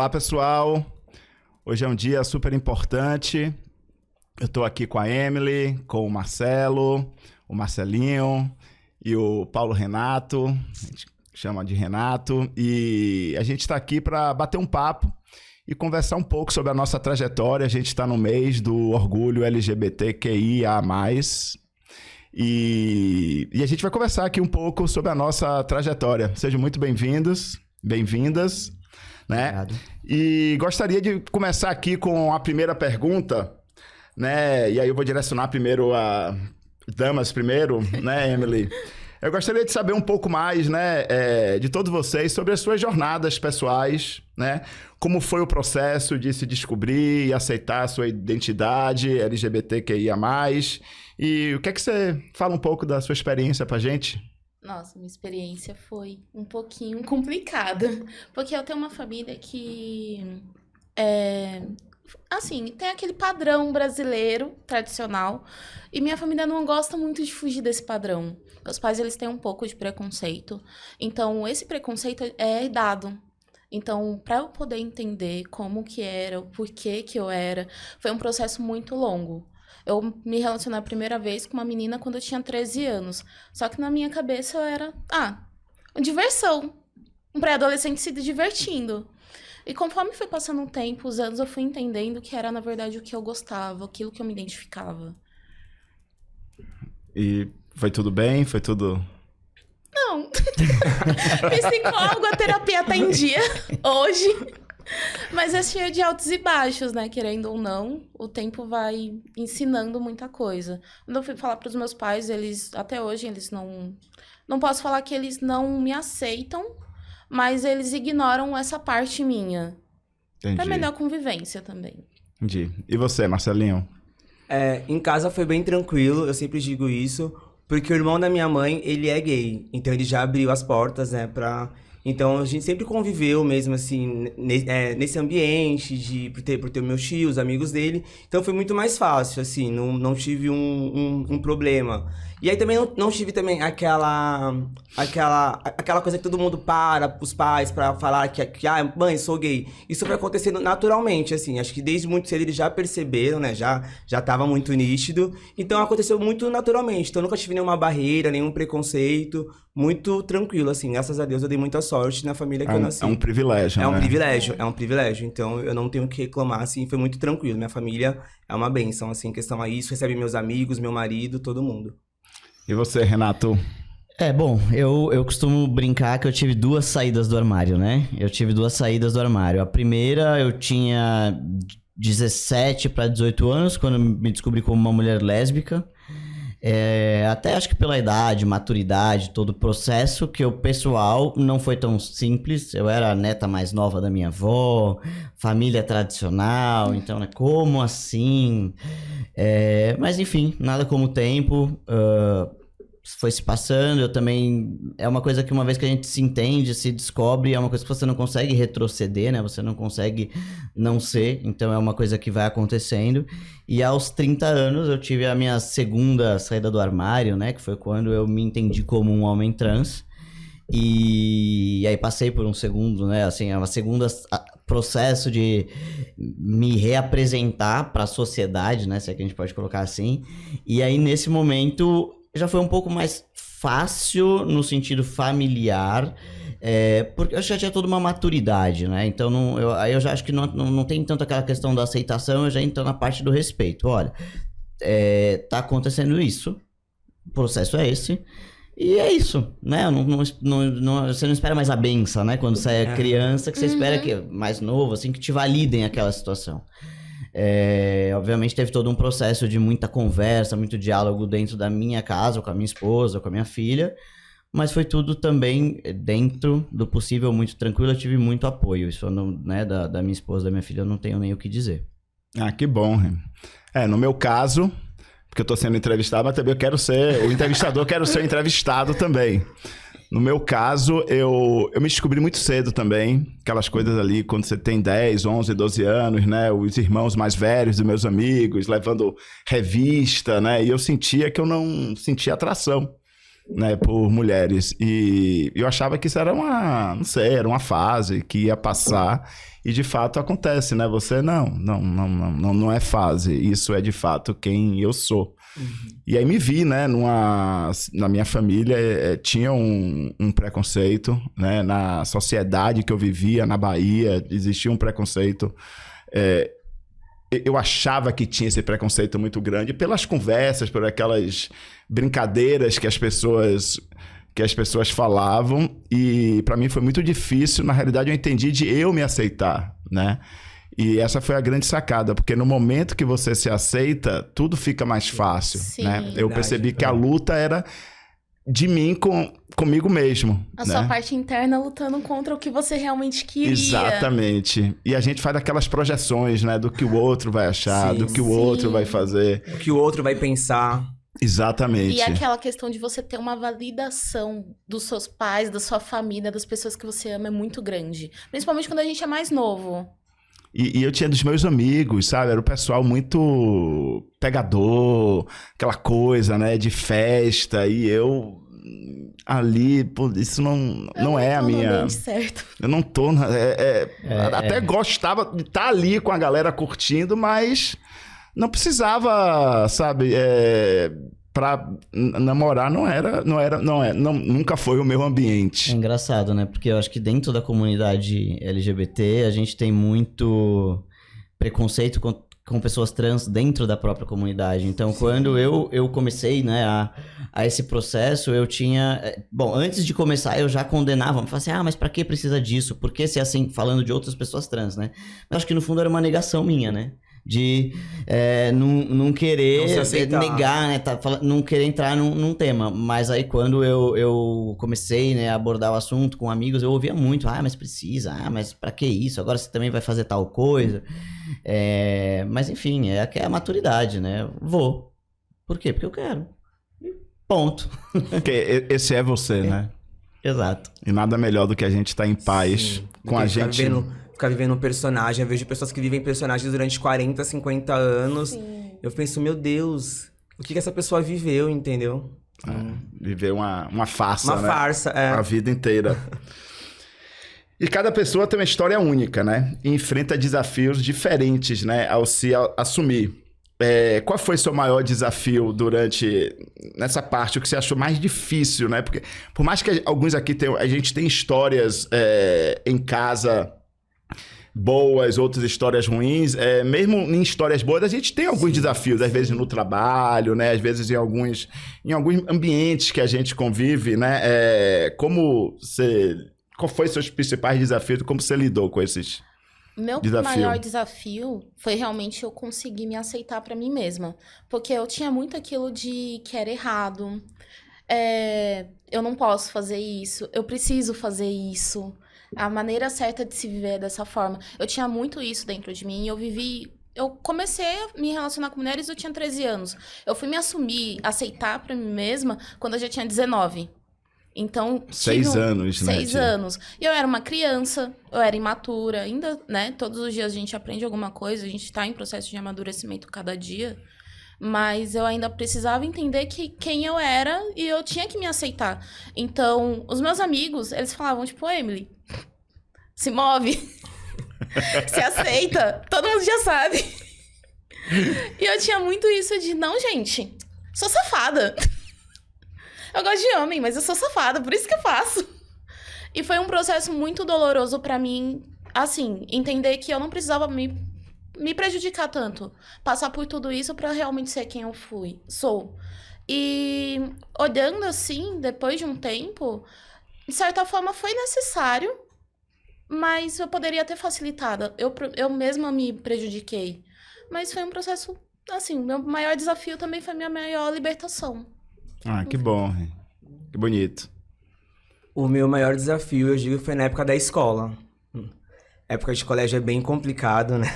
Olá, pessoal. Hoje é um dia super importante. Eu estou aqui com a Emily, com o Marcelo, o Marcelinho e o Paulo Renato. A gente chama de Renato. E a gente está aqui para bater um papo e conversar um pouco sobre a nossa trajetória. A gente está no mês do orgulho LGBTQIA+. E a gente vai conversar aqui um pouco sobre a nossa trajetória. Sejam muito bem-vindos, bem-vindas. Né? Obrigado. E gostaria de começar aqui com a primeira pergunta, né? E aí eu vou direcionar primeiro a damas primeiro, né, Emily? Eu gostaria de saber um pouco mais, né, de todos vocês sobre as suas jornadas pessoais, né? Como foi o processo de se descobrir e aceitar a sua identidade LGBTQIA+. E o que é que você fala um pouco da sua experiência pra gente? Nossa, minha experiência foi um pouquinho complicada, porque eu tenho uma família que, assim, tem aquele padrão brasileiro, tradicional, e minha família não gosta muito de fugir desse padrão. Meus pais, eles têm um pouco de preconceito, então esse preconceito é herdado. Então, para eu poder entender como que era, o porquê que eu era, foi um processo muito longo. Eu me relacionei a primeira vez com uma menina quando eu tinha 13 anos. Só que na minha cabeça eu era, diversão. Um pré-adolescente se divertindo. E conforme foi passando o tempo, os anos, eu fui entendendo que era, na verdade, o que eu gostava, aquilo que eu me identificava. E foi tudo bem? Foi tudo... Não. Psicólogo, a terapia tá em dia hoje. Mas é cheio de altos e baixos, né? Querendo ou não, o tempo vai ensinando muita coisa. Quando eu fui falar pros meus pais, eles, até hoje, eles não posso falar que eles não me aceitam, mas eles ignoram essa parte minha. Entendi. Pra melhor convivência também. Entendi. E você, Marcelinho? Em casa foi bem tranquilo, eu sempre digo isso, porque o irmão da minha mãe, ele é gay, então ele já abriu as portas, né, Então, a gente sempre conviveu mesmo, assim, nesse ambiente, por ter meus tios, os amigos dele. Então, foi muito mais fácil, assim, não tive um problema. E aí, também, não tive também aquela coisa que todo mundo os pais, pra falar que mãe, sou gay. Isso foi acontecendo naturalmente, assim. Acho que desde muito cedo eles já perceberam, né? Já tava muito nítido. Então, aconteceu muito naturalmente. Então, nunca tive nenhuma barreira, nenhum preconceito. Muito tranquilo, assim. Graças a Deus, eu dei muita sorte na família que eu nasci. É um privilégio, né? É um privilégio. Então, eu não tenho o que reclamar, assim. Foi muito tranquilo. Minha família é uma bênção, assim, em questão a isso. Recebe meus amigos, meu marido, todo mundo. E você, Renato? Bom, eu costumo brincar que eu tive 2 saídas do armário, né? Eu tive 2 saídas do armário. A primeira, eu tinha 17 para 18 anos, quando eu me descobri como uma mulher lésbica. Até acho que pela idade, maturidade, todo o processo, que o pessoal não foi tão simples. Eu era a neta mais nova da minha avó, família tradicional, então, né, como assim? Mas enfim, nada como o tempo, foi se passando. Eu também, é uma coisa que uma vez que a gente se entende, se descobre, é uma coisa que você não consegue retroceder, né? Você não consegue não ser, então é uma coisa que vai acontecendo. E aos 30 anos eu tive a minha segunda saída do armário, né? Que foi quando eu me entendi como um homem trans. E aí passei por um segundo, né? Assim, uma segunda processo de me reapresentar para a sociedade, né? Se é que a gente pode colocar assim. E aí nesse momento já foi um pouco mais fácil no sentido familiar, porque eu já tinha toda uma maturidade, né? Então, aí eu já acho que não tem tanto aquela questão da aceitação, eu já entro na parte do respeito. Olha, tá acontecendo isso, o processo é esse, e é isso, né? Você não espera mais a benção, né? Quando você é criança, que você espera que mais novo, assim, que te validem aquela situação. Obviamente teve todo um processo de muita conversa, muito diálogo dentro da minha casa, com a minha esposa, com a minha filha, mas foi tudo também dentro do possível, muito tranquilo. Eu tive muito apoio, isso né, da minha esposa, da minha filha, eu não tenho nem o que dizer. Que bom. No meu caso, porque eu tô sendo entrevistado, mas também eu quero ser o entrevistador, quero ser o entrevistado também. No meu caso, eu me descobri muito cedo também, aquelas coisas ali, quando você tem 10, 11, 12 anos, né? Os irmãos mais velhos dos meus amigos, levando revista, né? E eu sentia que eu não sentia atração, né, por mulheres. E eu achava que isso era não sei, era uma fase que ia passar. E de fato acontece, né? Você não é fase. Isso é de fato quem eu sou. E aí me vi, né, na minha família tinha um preconceito, né, na sociedade que eu vivia, na Bahia, existia um preconceito. Eu achava que tinha esse preconceito muito grande pelas conversas, por aquelas brincadeiras que as pessoas falavam, e para mim foi muito difícil. Na realidade, eu entendi de eu me aceitar, né? E essa foi a grande sacada, porque no momento que você se aceita, tudo fica mais fácil, Sim. né? Eu percebi que a luta era de mim comigo mesmo. A sua parte interna lutando contra o que você realmente queria. Exatamente. E a gente faz aquelas projeções, né? Do que o outro vai achar, do que o outro vai fazer. O que o outro vai pensar. Exatamente. E aquela questão de você ter uma validação dos seus pais, da sua família, das pessoas que você ama é muito grande. Principalmente quando a gente é mais novo. E eu tinha dos meus amigos, sabe? Era o pessoal muito pegador, aquela coisa, né? De festa. E eu ali, pô, isso não é a minha... certo. Eu não tô... Até gostava de estar ali com a galera curtindo, mas não precisava, sabe? Pra namorar nunca foi o meu ambiente. É engraçado, né? Porque eu acho que dentro da comunidade LGBT a gente tem muito preconceito com pessoas trans dentro da própria comunidade. Então, quando eu comecei, né, a esse processo, eu tinha... Bom, antes de começar, eu já condenava. Eu falava assim, mas pra que precisa disso? Por que ser assim, falando de outras pessoas trans, né? Eu acho que no fundo era uma negação minha, né? De não querer negar, né? Não querer entrar num tema. Mas aí quando eu comecei, né, a abordar o assunto com amigos, eu ouvia muito, mas precisa, mas pra que isso? Agora você também vai fazer tal coisa. Mas enfim, é a maturidade, né? Vou. Por quê? Porque eu quero. Ponto. Porque esse é você, né? Exato. E nada melhor do que a gente estar em paz com a gente. Ficar vivendo um personagem. Eu vejo pessoas que vivem personagens durante 40, 50 anos. Sim. Eu penso, meu Deus, o que essa pessoa viveu, entendeu? Viveu uma farsa, Uma farsa, a vida inteira. E cada pessoa tem uma história única, né? E enfrenta desafios diferentes, né? Ao se assumir. Qual foi seu maior desafio nessa parte, o que você achou mais difícil, né? Porque por mais que alguns aqui a gente tem histórias em casa boas, outras histórias ruins, mesmo em histórias boas a gente tem alguns desafios, às vezes no trabalho, né? Às vezes em alguns ambientes que a gente convive, né? Qual foi seus principais desafios? Como você lidou com esses desafios? Maior desafio foi realmente eu conseguir me aceitar pra mim mesma, porque eu tinha muito aquilo de que era errado, eu não posso fazer isso, eu preciso fazer isso. A maneira certa de se viver é dessa forma. Eu tinha muito isso dentro de mim. Eu comecei a me relacionar com mulheres, eu tinha 13 anos. Eu fui me assumir, aceitar pra mim mesma quando eu já tinha 19. Então... 6 anos, né? 6 anos. E eu era uma criança, eu era imatura. Ainda, né? Todos os dias a gente aprende alguma coisa. A gente tá em processo de amadurecimento cada dia. Mas eu ainda precisava entender quem eu era e eu tinha que me aceitar. Então, os meus amigos, eles falavam, tipo, Emily, se move, se aceita, todo mundo já sabe. E eu tinha muito isso de, não, gente, sou safada. Eu gosto de homem, mas eu sou safada, por isso que eu faço. E foi um processo muito doloroso pra mim, assim, entender que eu não precisava me prejudicar tanto. Passar por tudo isso pra realmente ser quem eu sou. E olhando assim, depois de um tempo, de certa forma foi necessário, mas eu poderia ter facilitado. Eu mesma me prejudiquei. Mas foi um processo, assim, o meu maior desafio também foi a minha maior libertação. Que bom. Que bonito. O meu maior desafio, eu digo, foi na época da escola. Época de colégio é bem complicado, né?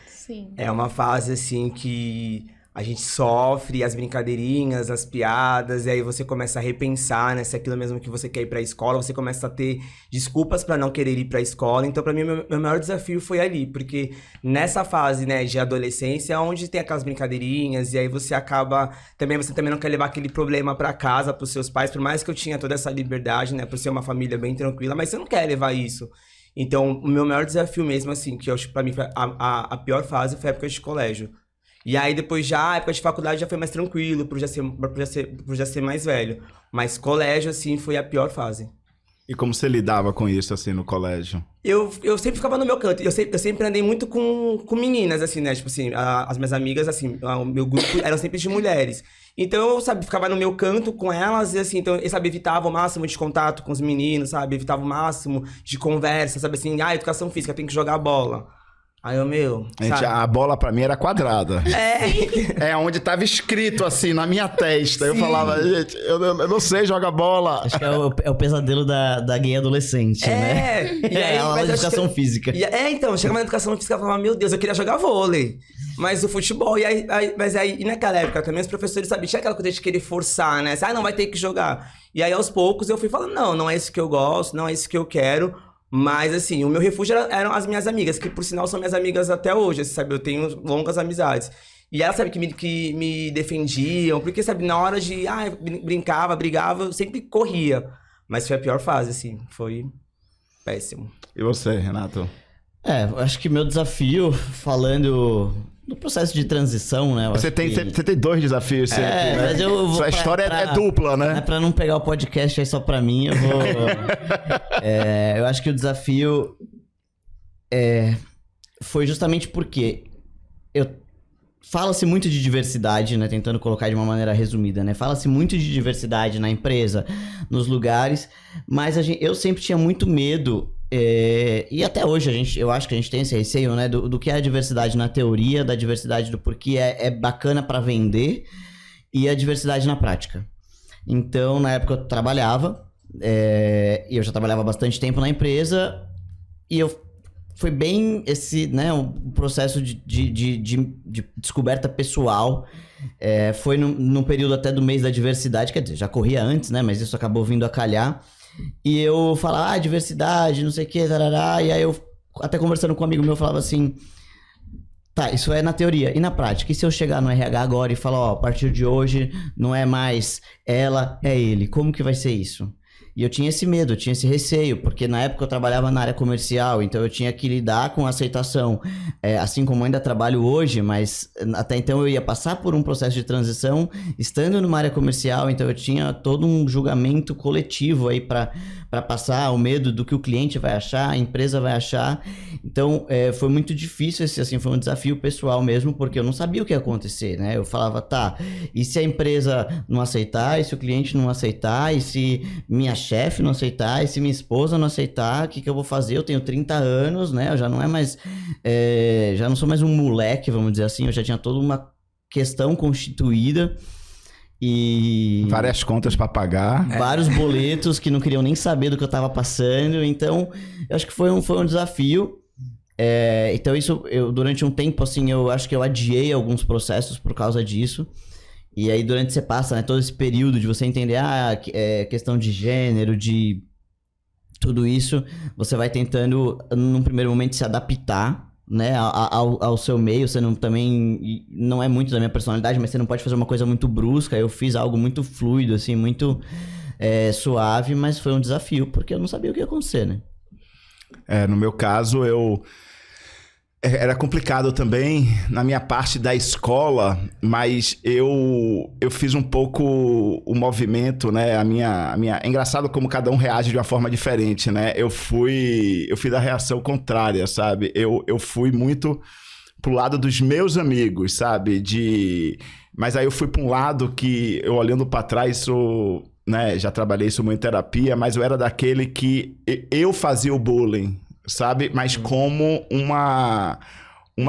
Sim. É uma fase, assim, que a gente sofre as brincadeirinhas, as piadas, e aí você começa a repensar, né, se é aquilo mesmo que você quer ir pra escola, você começa a ter desculpas pra não querer ir pra escola. Então, pra mim, meu maior desafio foi ali, porque nessa fase, né, de adolescência, é onde tem aquelas brincadeirinhas, e aí você acaba... Você também não quer levar aquele problema pra casa, pros seus pais, por mais que eu tinha toda essa liberdade, né, por ser uma família bem tranquila, mas você não quer levar isso. Então, o meu maior desafio mesmo, assim, que eu acho que pra mim foi a pior fase, foi a época de colégio. E aí, depois já, a época de faculdade já foi mais tranquilo, por já ser mais velho. Mas colégio, assim, foi a pior fase. E como você lidava com isso, assim, no colégio? Eu sempre ficava no meu canto. Eu sempre andei muito com meninas, assim, né? Tipo assim, as minhas amigas, assim, o meu grupo eram sempre de mulheres. Então, eu, sabe, ficava no meu canto com elas e, assim, então, eu, sabe, evitava o máximo de contato com os meninos, sabe? Evitava o máximo de conversa, sabe? Assim, educação física, tem que jogar bola. Aí eu, Gente, a bola pra mim era quadrada. É onde tava escrito assim, na minha testa. Sim. Eu falava, gente, eu não sei jogar bola. Acho que é o pesadelo da gay adolescente, né? E aí, a aula de educação física. Então, chegava na educação física e falava, meu Deus, eu queria jogar vôlei. Mas o futebol, e naquela época também os professores, sabe, tinha aquela coisa de querer forçar, né? Não vai ter que jogar. E aí, aos poucos, eu fui falando, não é isso que eu gosto, não é isso que eu quero. Mas, assim, o meu refúgio eram as minhas amigas, que por sinal são minhas amigas até hoje, sabe? Eu tenho longas amizades. E elas, sabe, que me defendiam, porque, sabe, na hora de, brincava, brigava, eu sempre corria. Mas foi a pior fase, assim, foi péssimo. E você, Renato? Acho que meu desafio, falando do processo de transição, né? Você tem 2 desafios. Mas eu vou... Sua história é dupla, né? Pra não pegar o podcast aí só pra mim, eu vou... eu acho que o desafio foi justamente porque fala-se muito de diversidade, né? Tentando colocar de uma maneira resumida, né? Fala-se muito de diversidade na empresa, nos lugares, mas eu sempre tinha muito medo... e até hoje eu acho que a gente tem esse receio, né, do que é a diversidade na teoria, da diversidade do porquê é bacana para vender e a diversidade na prática. Então, na época eu trabalhava, e eu já trabalhava há bastante tempo na empresa, e foi bem esse, né, um processo de descoberta pessoal. Foi num período até do mês da diversidade, quer dizer, já corria antes, né, mas isso acabou vindo a calhar. E eu falava, diversidade, não sei o que, tarará. E aí eu, até conversando com um amigo meu, falava assim, tá, isso é na teoria. E na prática? E se eu chegar no RH agora e falar, a partir de hoje não é mais ela, é ele. Como que vai ser isso? E eu tinha esse medo, eu tinha esse receio, porque na época eu trabalhava na área comercial, então eu tinha que lidar com aceitação, assim como ainda trabalho hoje, mas até então eu ia passar por um processo de transição, estando numa área comercial, então eu tinha todo um julgamento coletivo aí para passar, o medo do que o cliente vai achar, a empresa vai achar. Então foi muito difícil, assim, foi um desafio pessoal mesmo, porque eu não sabia o que ia acontecer, né? Eu falava, tá, e se a empresa não aceitar, e se o cliente não aceitar, e se minha chefe não aceitar, e se minha esposa não aceitar, o que eu vou fazer? Eu tenho 30 anos, né? Eu já não é mais... já não sou mais um moleque, vamos dizer assim. Eu já tinha toda uma questão constituída e... várias contas para pagar. Vários boletos que não queriam nem saber do que eu tava passando. Então, eu acho que foi um desafio. Então, isso, durante um tempo, assim, eu acho que eu adiei alguns processos por causa disso. E aí, durante você passa, né, todo esse período de você entender, questão de gênero, de tudo isso, você vai tentando, num primeiro momento, se adaptar, né, ao seu meio. Você também não é muito da minha personalidade, mas você não pode fazer uma coisa muito brusca. Eu fiz algo muito fluido, assim, muito suave, mas foi um desafio, porque eu não sabia o que ia acontecer, né? No meu caso, era complicado também na minha parte da escola, mas eu fiz um pouco o movimento, né? É engraçado como cada um reage de uma forma diferente, né? Eu fiz a reação contrária, sabe? Eu fui muito pro lado dos meus amigos, sabe? Mas aí eu fui para um lado que, eu olhando para trás, né? Já trabalhei isso muito em terapia, mas eu era daquele que eu fazia o bullying, sabe? Mas como uma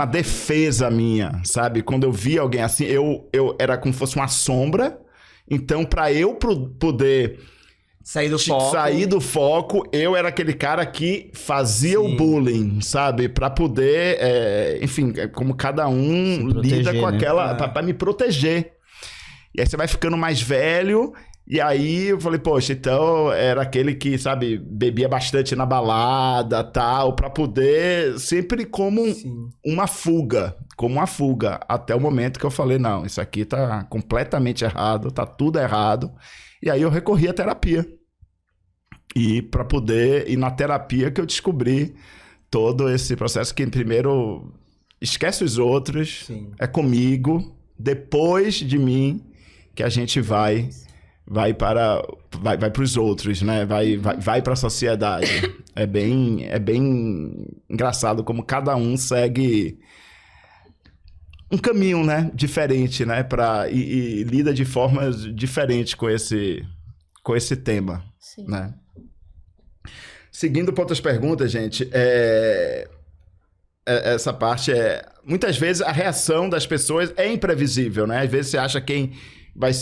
defesa minha, sabe? Quando eu via alguém assim, eu era como se fosse uma sombra. Então, para eu poder Sair do foco. Sair do foco, eu era aquele cara que fazia o bullying, sabe? Pra poder, enfim, como cada um lida com aquela... Pra me proteger. E aí você vai ficando mais velho, e aí eu falei, poxa, então era aquele que, sabe, bebia bastante na balada, tal, pra poder, sempre como uma fuga, até o momento que eu falei, não, isso aqui tá completamente errado, tá tudo errado. E aí eu recorri à terapia. E para poder ir na terapia que eu descobri todo esse processo que primeiro esquece os outros, é comigo, depois de mim que a gente vai para os outros, né? Vai para a sociedade. É bem engraçado como cada um segue um caminho, né, diferente, né, e lida de formas diferentes com esse tema, né? Seguindo para outras perguntas, gente, essa parte muitas vezes a reação das pessoas é imprevisível, né? Às vezes você acha quem vai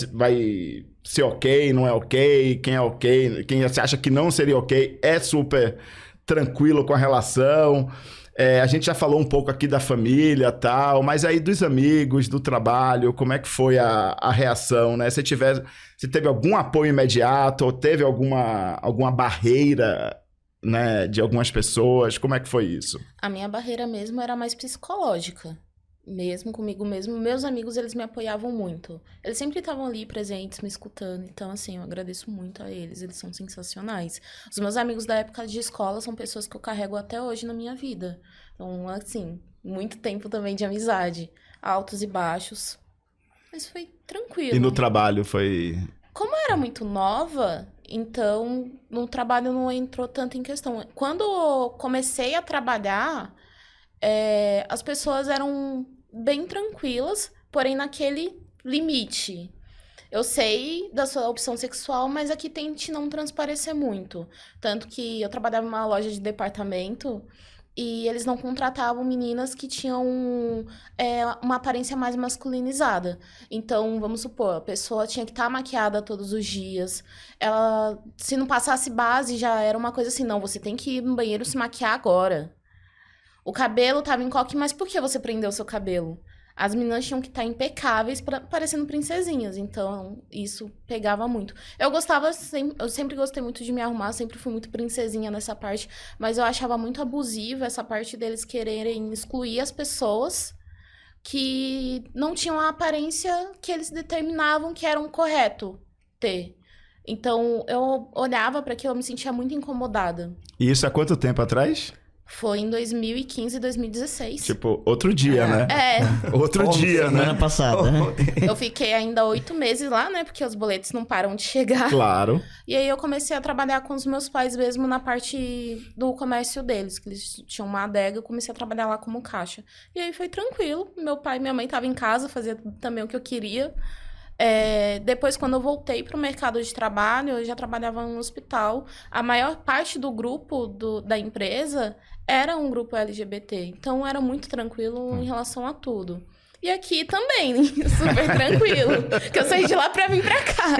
ser ok, não é ok, quem é ok, quem você acha que não seria ok é super tranquilo com a relação. A gente já falou um pouco aqui da família e tal, mas aí dos amigos, do trabalho, como é que foi a reação, né? Se teve algum apoio imediato ou teve alguma barreira, né, de algumas pessoas, como é que foi isso? A minha barreira mesmo era mais psicológica, mesmo comigo mesmo. Meus amigos, eles me apoiavam muito. Eles sempre estavam ali presentes, me escutando. Então, assim, eu agradeço muito a eles. Eles são sensacionais. Os meus amigos da época de escola são pessoas que eu carrego até hoje na minha vida. Então, assim, muito tempo também de amizade. Altos e baixos. Mas foi tranquilo. E no trabalho foi... Como eu era muito nova, então no trabalho não entrou tanto em questão. Quando eu comecei a trabalhar, as pessoas eram bem tranquilas, porém naquele limite. Eu sei da sua opção sexual, mas aqui tente não transparecer muito. Tanto que eu trabalhava numa loja de departamento e eles não contratavam meninas que tinham uma aparência mais masculinizada. Então, vamos supor, a pessoa tinha que estar maquiada todos os dias. Ela, se não passasse base, já era uma coisa assim, não, você tem que ir no banheiro se maquiar agora. O cabelo estava em coque, mas por que você prendeu o seu cabelo? As meninas tinham que estar impecáveis, parecendo princesinhas. Então, isso pegava muito. Eu sempre gostei muito de me arrumar, sempre fui muito princesinha nessa parte. Mas eu achava muito abusiva essa parte deles quererem excluir as pessoas que não tinham a aparência que eles determinavam que era um correto ter. Então, eu olhava para aquilo e me sentia muito incomodada. E isso há quanto tempo atrás? Foi em 2015 e 2016. Tipo, outro dia, né? Outro dia, né? Semana passada, né? Eu fiquei ainda 8 meses lá, né? Porque os boletos não param de chegar. Claro. E aí eu comecei a trabalhar com os meus pais mesmo na parte do comércio deles. Que eles tinham uma adega, eu comecei a trabalhar lá como caixa. E aí foi tranquilo. Meu pai e minha mãe estavam em casa, fazia também o que eu queria. Depois, quando eu voltei para o mercado de trabalho, eu já trabalhava no hospital. A maior parte do grupo da empresa era um grupo LGBT. Então, era muito tranquilo em relação a tudo. E aqui também, super tranquilo. Que eu saí de lá para vir para cá.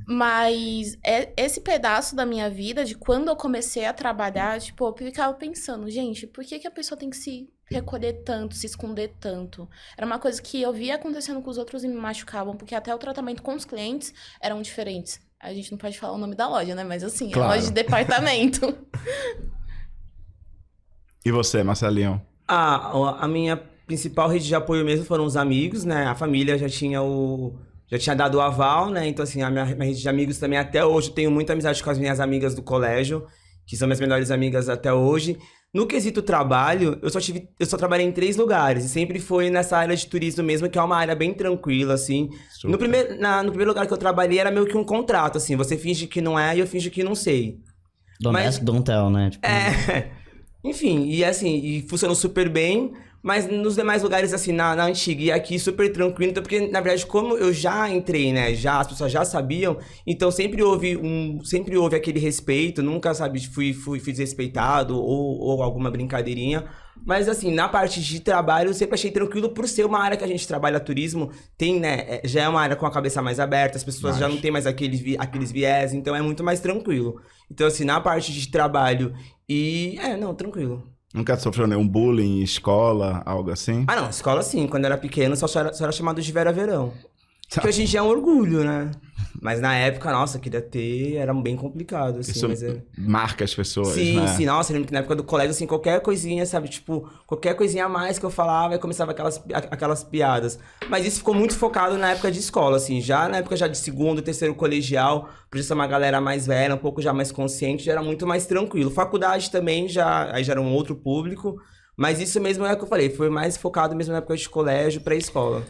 Mas esse pedaço da minha vida, de quando eu comecei a trabalhar, tipo, eu ficava pensando, gente, por que a pessoa tem que se recolher tanto, se esconder tanto? Era uma coisa que eu via acontecendo com os outros e me machucavam, porque até o tratamento com os clientes eram diferentes. A gente não pode falar o nome da loja, né? Mas assim, claro. É loja de departamento. E você, Marcelinho? A minha principal rede de apoio mesmo foram os amigos, né? A família já tinha dado o aval, né? Então, assim, a minha rede de amigos também, até hoje, eu tenho muita amizade com as minhas amigas do colégio, que são minhas melhores amigas até hoje. No quesito trabalho, eu só trabalhei em 3 lugares, e sempre foi nessa área de turismo mesmo, que é uma área bem tranquila, assim. No primeiro lugar que eu trabalhei, era meio que um contrato, assim, você finge que não é e eu finge que não sei. Don't ask, don't tell, né? Tipo... Enfim, e assim, e funcionou super bem. Mas nos demais lugares, assim, na antiga e aqui, super tranquilo. Então, porque, na verdade, como eu já entrei, né? As pessoas já sabiam. Então, sempre houve aquele respeito. Nunca, sabe, fui desrespeitado ou alguma brincadeirinha. Mas, assim, na parte de trabalho, eu sempre achei tranquilo por ser uma área que a gente trabalha, turismo. Tem, né? Já é uma área com a cabeça mais aberta. As pessoas já não tem mais aqueles viés. Então, é muito mais tranquilo. Então, assim, na parte de trabalho tranquilo. Nunca sofreu nenhum bullying em escola, algo assim? Ah, não, escola sim. Quando eu era pequeno, só era chamado de Vera Verão. Que hoje em dia é um orgulho, né? Mas na época, nossa, queria ter, era bem complicado, assim. Isso mas marca as pessoas, sim, né? Sim, nossa, eu lembro que na época do colégio, assim, qualquer coisinha, sabe? Tipo, qualquer coisinha a mais que eu falava, aí começava aquelas piadas. Mas isso ficou muito focado na época de escola, assim. Já na época de segundo, terceiro colegial, por isso é uma galera mais velha, um pouco já mais consciente, já era muito mais tranquilo. Faculdade também, aí já era um outro público. Mas isso mesmo é o que eu falei, foi mais focado mesmo na época de colégio, pré-escola.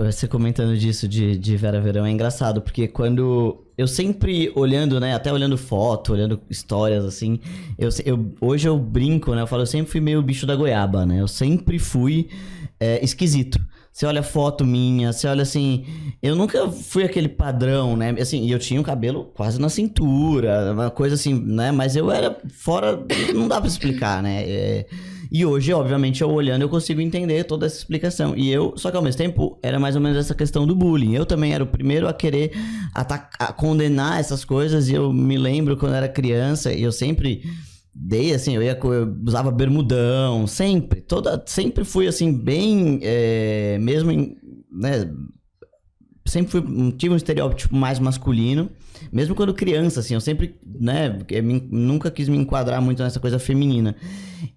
Você comentando disso de Vera Verão é engraçado, porque quando eu sempre olhando, né, até olhando foto, olhando histórias, assim, hoje eu brinco, né, eu sempre fui meio bicho da goiaba, né, eu sempre fui esquisito. Você olha foto minha, você olha assim, eu nunca fui aquele padrão, né, assim, e eu tinha um cabelo quase na cintura, uma coisa assim, né, mas eu era fora, não dá pra explicar, né, e hoje, obviamente, eu olhando, eu consigo entender toda essa explicação. Só que ao mesmo tempo, era mais ou menos essa questão do bullying. Eu também era o primeiro a querer a condenar essas coisas. E eu me lembro quando eu era criança, e eu sempre dei, assim, eu usava bermudão, sempre. Sempre fui, assim, bem, mesmo, né... Sempre tive um estereótipo mais masculino. Mesmo quando criança, assim, eu sempre, né, nunca quis me enquadrar muito nessa coisa feminina.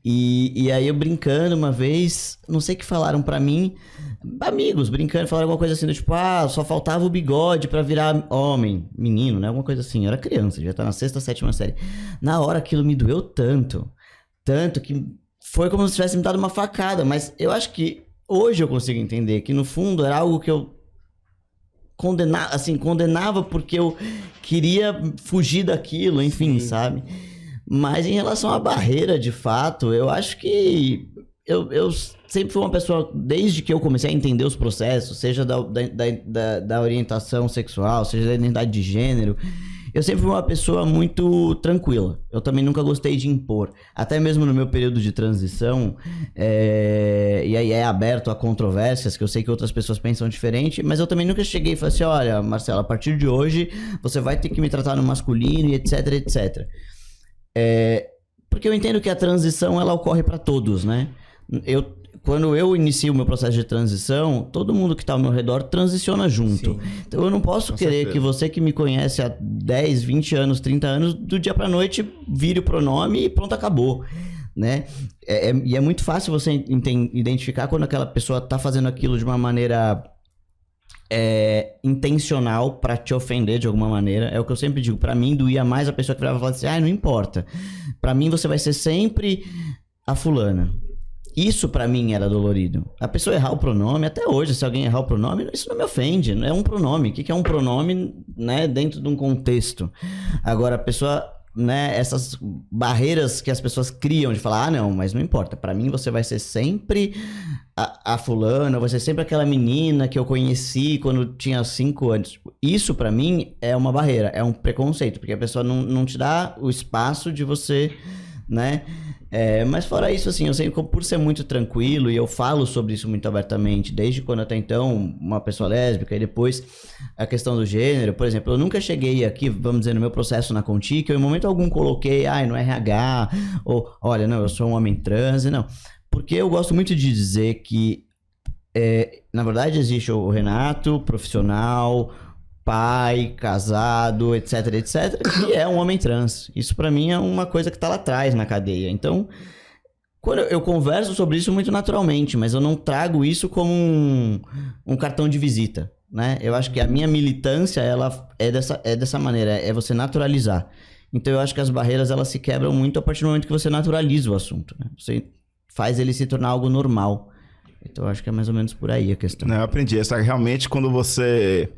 E aí eu brincando uma vez, não sei o que falaram pra mim, amigos brincando, falaram alguma coisa assim, do tipo, só faltava o bigode pra virar homem, menino, né, alguma coisa assim. Eu era criança, devia estar na 6ª, 7ª série. Na hora aquilo me doeu tanto que foi como se tivesse me dado uma facada, mas eu acho que hoje eu consigo entender que no fundo era algo que eu condenava porque eu queria fugir daquilo, enfim, sim, sabe? Mas em relação à barreira, de fato, eu acho que eu sempre fui uma pessoa, desde que eu comecei a entender os processos, seja da orientação sexual, seja da identidade de gênero, eu sempre fui uma pessoa muito tranquila. Eu também nunca gostei de impor. Até mesmo no meu período de transição, e aí é aberto a controvérsias, que eu sei que outras pessoas pensam diferente, mas eu também nunca cheguei e falei assim, olha, Marcelo, a partir de hoje você vai ter que me tratar no masculino e etc, etc. Porque eu entendo que a transição, ela ocorre para todos, né? Quando eu inicio o meu processo de transição, todo mundo que está ao meu redor transiciona junto. Sim. Então eu não posso querer que você que me conhece há 10, 20 anos, 30 anos, do dia pra noite vire o pronome e pronto, acabou. Né? E é muito fácil você identificar quando aquela pessoa está fazendo aquilo de uma maneira intencional para te ofender de alguma maneira. É o que eu sempre digo. Para mim, doía mais a pessoa que virava e falava assim, não importa. Para mim, você vai ser sempre a fulana. Isso pra mim era dolorido. A pessoa errar o pronome, até hoje, se alguém errar o pronome, isso não me ofende. É um pronome. O que é um pronome, né, dentro de um contexto? Agora, a pessoa, né, essas barreiras que as pessoas criam de falar, não, mas não importa. Pra mim, você vai ser sempre a fulana, vai ser sempre aquela menina que eu conheci quando tinha 5 anos. Isso, pra mim, é uma barreira, é um preconceito, porque a pessoa não te dá o espaço de você, né... mas fora isso, assim, eu sempre, por ser muito tranquilo, e eu falo sobre isso muito abertamente, desde quando até então, uma pessoa lésbica, e depois a questão do gênero, por exemplo, eu nunca cheguei aqui, vamos dizer, no meu processo na Conti, que eu em momento algum coloquei, no RH, ou, olha, não, eu sou um homem trans, não. Porque eu gosto muito de dizer que, na verdade, existe o Renato, profissional, pai, casado, etc, etc, que é um homem trans. Isso pra mim é uma coisa que tá lá atrás na cadeia. Então, quando eu converso sobre isso muito naturalmente, mas eu não trago isso como um cartão de visita, né? Eu acho que a minha militância, ela é dessa maneira, é você naturalizar. Então, eu acho que as barreiras, elas se quebram muito a partir do momento que você naturaliza o assunto, né? Você faz ele se tornar algo normal. Então, eu acho que é mais ou menos por aí a questão. Não, eu aprendi. Realmente, quando você...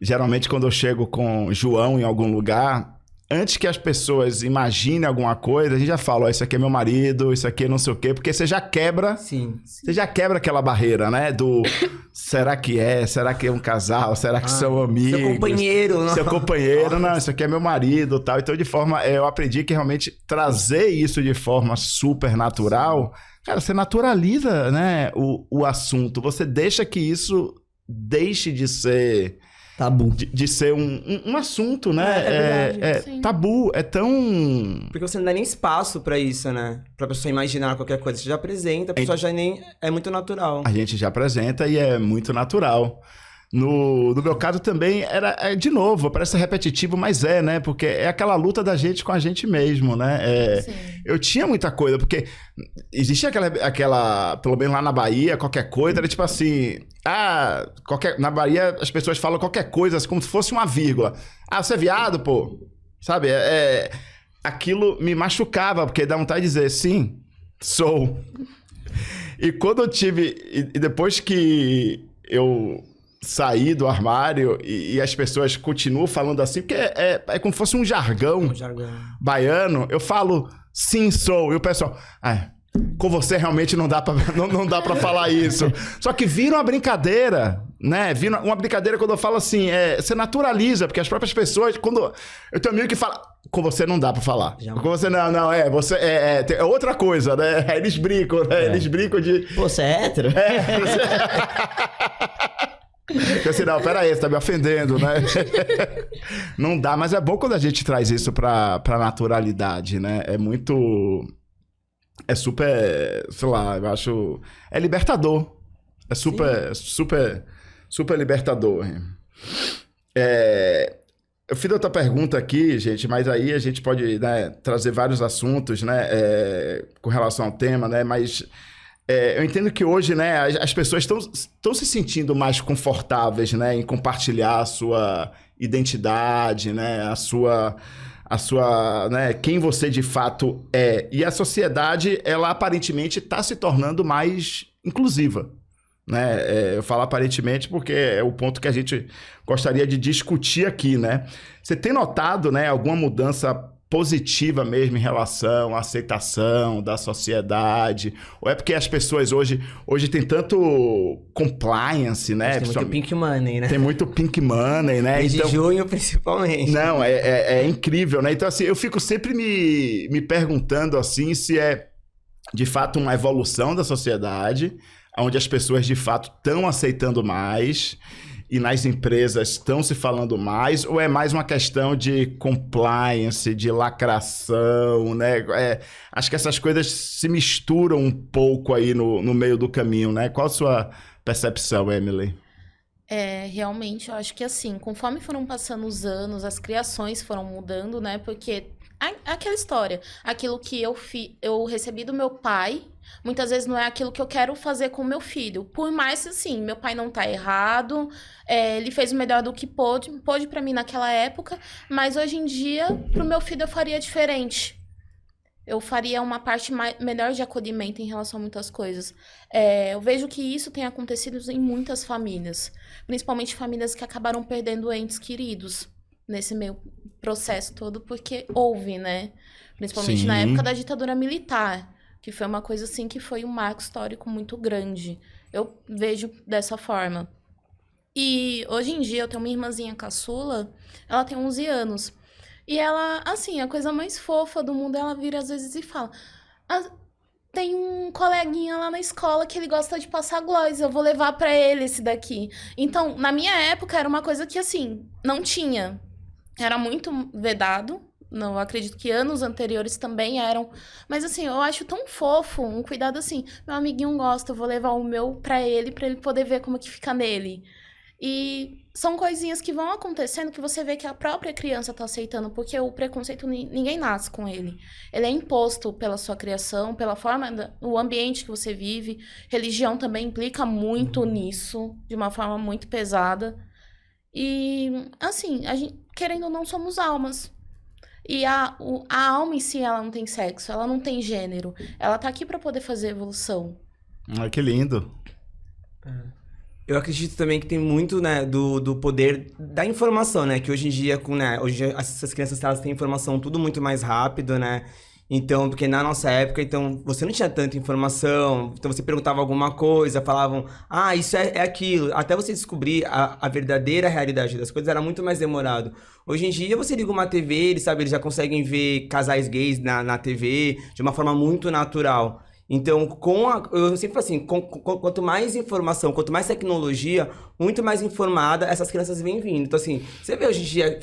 Geralmente, quando eu chego com João em algum lugar, antes que as pessoas imaginem alguma coisa, a gente já fala, ó, isso aqui é meu marido, isso aqui é não sei o quê, porque você já quebra... Sim. Você já quebra aquela barreira, né? Do será que é um casal? Será que são amigos? Seu companheiro. Não. Seu companheiro, não, isso aqui é meu marido, tal. Então, eu aprendi que realmente trazer isso de forma super natural, cara, você naturaliza, né, o assunto. Você deixa que isso deixe de ser... Tabu. De ser um assunto, né? É verdade. Tabu, é tão... Porque você não dá nem espaço pra isso, né? Pra pessoa imaginar qualquer coisa. Você já apresenta, a pessoa já nem... É muito natural. A gente já apresenta e é muito natural. No meu caso também de novo, parece repetitivo, mas né? Porque é aquela luta da gente com a gente mesmo, né? Eu tinha muita coisa, porque existia aquela, pelo menos lá na Bahia, qualquer coisa, era tipo assim, na Bahia as pessoas falam qualquer coisa como se fosse uma vírgula. Você é viado, pô? Sabe? Aquilo me machucava, porque dá vontade de dizer, sim, sou. E quando eu tive, e depois que eu sair do armário e as pessoas continuam falando assim, porque é como se fosse um jargão baiano, eu falo, sim, sou, e o pessoal, com você realmente não dá pra falar isso. Só que vira uma brincadeira, né? Vira uma brincadeira quando eu falo assim, você naturaliza, porque as próprias pessoas, quando eu tenho amigo que fala, com você não dá pra falar. Com você não, você é outra coisa, né? Eles brincam, né? Eles brincam de... Pô, você é hétero? Porque assim, não, peraí, você tá me ofendendo, né? Não dá, mas é bom quando a gente traz isso pra naturalidade, né? É super, sei lá, eu acho... É libertador. É super libertador. Eu fiz outra pergunta aqui, gente, mas aí a gente pode, né, trazer vários assuntos, né, com relação ao tema, né, mas... eu entendo que hoje, né, as pessoas estão se sentindo mais confortáveis, né, em compartilhar a sua identidade, né, a sua, né, quem você de fato é. E a sociedade, ela aparentemente está se tornando mais inclusiva, né? Eu falo aparentemente porque é o ponto que a gente gostaria de discutir aqui, né? Você tem notado, né, alguma mudança positiva mesmo em relação à aceitação da sociedade? Ou é porque as pessoas hoje tem tanto compliance, né? Tem muito pink money, né? Tem muito pink money, né? Desde junho, principalmente. Não, é incrível, né? Então, assim, eu fico sempre me perguntando, assim, se é, de fato, uma evolução da sociedade, onde as pessoas, de fato, estão aceitando mais... E nas empresas estão se falando mais, ou é mais uma questão de compliance, de lacração, né? Acho que essas coisas se misturam um pouco aí no meio do caminho, né? Qual a sua percepção, Emily? Realmente, eu acho que assim, conforme foram passando os anos, as criações foram mudando, né? Porque aquela história, aquilo que eu recebi do meu pai, muitas vezes não é aquilo que eu quero fazer com o meu filho. Por mais que, assim, meu pai não tá errado, ele fez o melhor do que pôde pra mim naquela época, mas hoje em dia, pro meu filho eu faria diferente. Eu faria uma parte melhor de acolhimento em relação a muitas coisas. Eu vejo que isso tem acontecido em muitas famílias, principalmente famílias que acabaram perdendo entes queridos nesse meio processo todo, porque houve, né? Principalmente na época da ditadura militar, que foi uma coisa assim que foi um marco histórico muito grande. Eu vejo dessa forma. E hoje em dia eu tenho uma irmãzinha caçula, ela tem 11 anos. E ela, assim, a coisa mais fofa do mundo, ela vira às vezes e fala: tem um coleguinha lá na escola que ele gosta de passar gloss, eu vou levar pra ele esse daqui. Então, na minha época, era uma coisa que, assim, não tinha. Era muito vedado. Não, acredito que anos anteriores também eram. Mas, assim, eu acho tão fofo, um cuidado assim. Meu amiguinho gosta, eu vou levar o meu pra ele poder ver como que fica nele. E são coisinhas que vão acontecendo que você vê que a própria criança tá aceitando, porque o preconceito, ninguém nasce com ele. Ele é imposto pela sua criação, pela forma, o ambiente que você vive. Religião também implica muito nisso, de uma forma muito pesada. E, assim, a gente, querendo ou não, somos almas. E a alma em si, ela não tem sexo, ela não tem gênero. Ela tá aqui pra poder fazer evolução. Que lindo. Eu acredito também que tem muito, né, do poder da informação, né? Que hoje em dia, hoje em dia essas crianças, elas têm informação tudo muito mais rápido, né? Então, porque na nossa época, então, você não tinha tanta informação, então você perguntava alguma coisa, falavam, isso é aquilo. Até você descobrir a verdadeira realidade das coisas era muito mais demorado. Hoje em dia, você liga uma TV, eles já conseguem ver casais gays na TV de uma forma muito natural. Então, eu sempre falo assim, quanto mais informação, quanto mais tecnologia, muito mais informada essas crianças vêm vindo. Então, assim, você vê hoje em dia,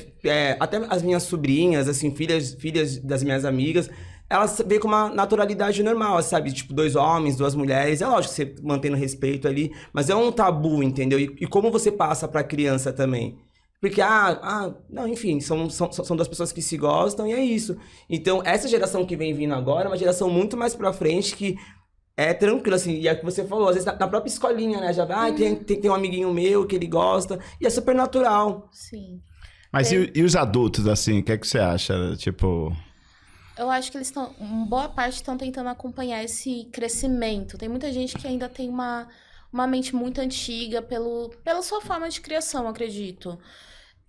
até as minhas sobrinhas, assim, filhas das minhas amigas, elas veem com uma naturalidade normal, sabe? Tipo, 2 homens, 2 mulheres. É lógico que você mantendo respeito ali, mas é um tabu, entendeu? E como você passa pra criança também? Porque, não, enfim, são 2 pessoas que se gostam e é isso. Então, essa geração que vem vindo agora é uma geração muito mais pra frente que é tranquilo, assim, e é o que você falou, às vezes na própria escolinha, né? Já vai, tem um amiguinho meu que ele gosta, e é super natural. Sim. Mas e os adultos, assim, o que é que você acha? Tipo... Eu acho que eles estão, boa parte estão tentando acompanhar esse crescimento. Tem muita gente que ainda tem uma mente muito antiga pela sua forma de criação, acredito.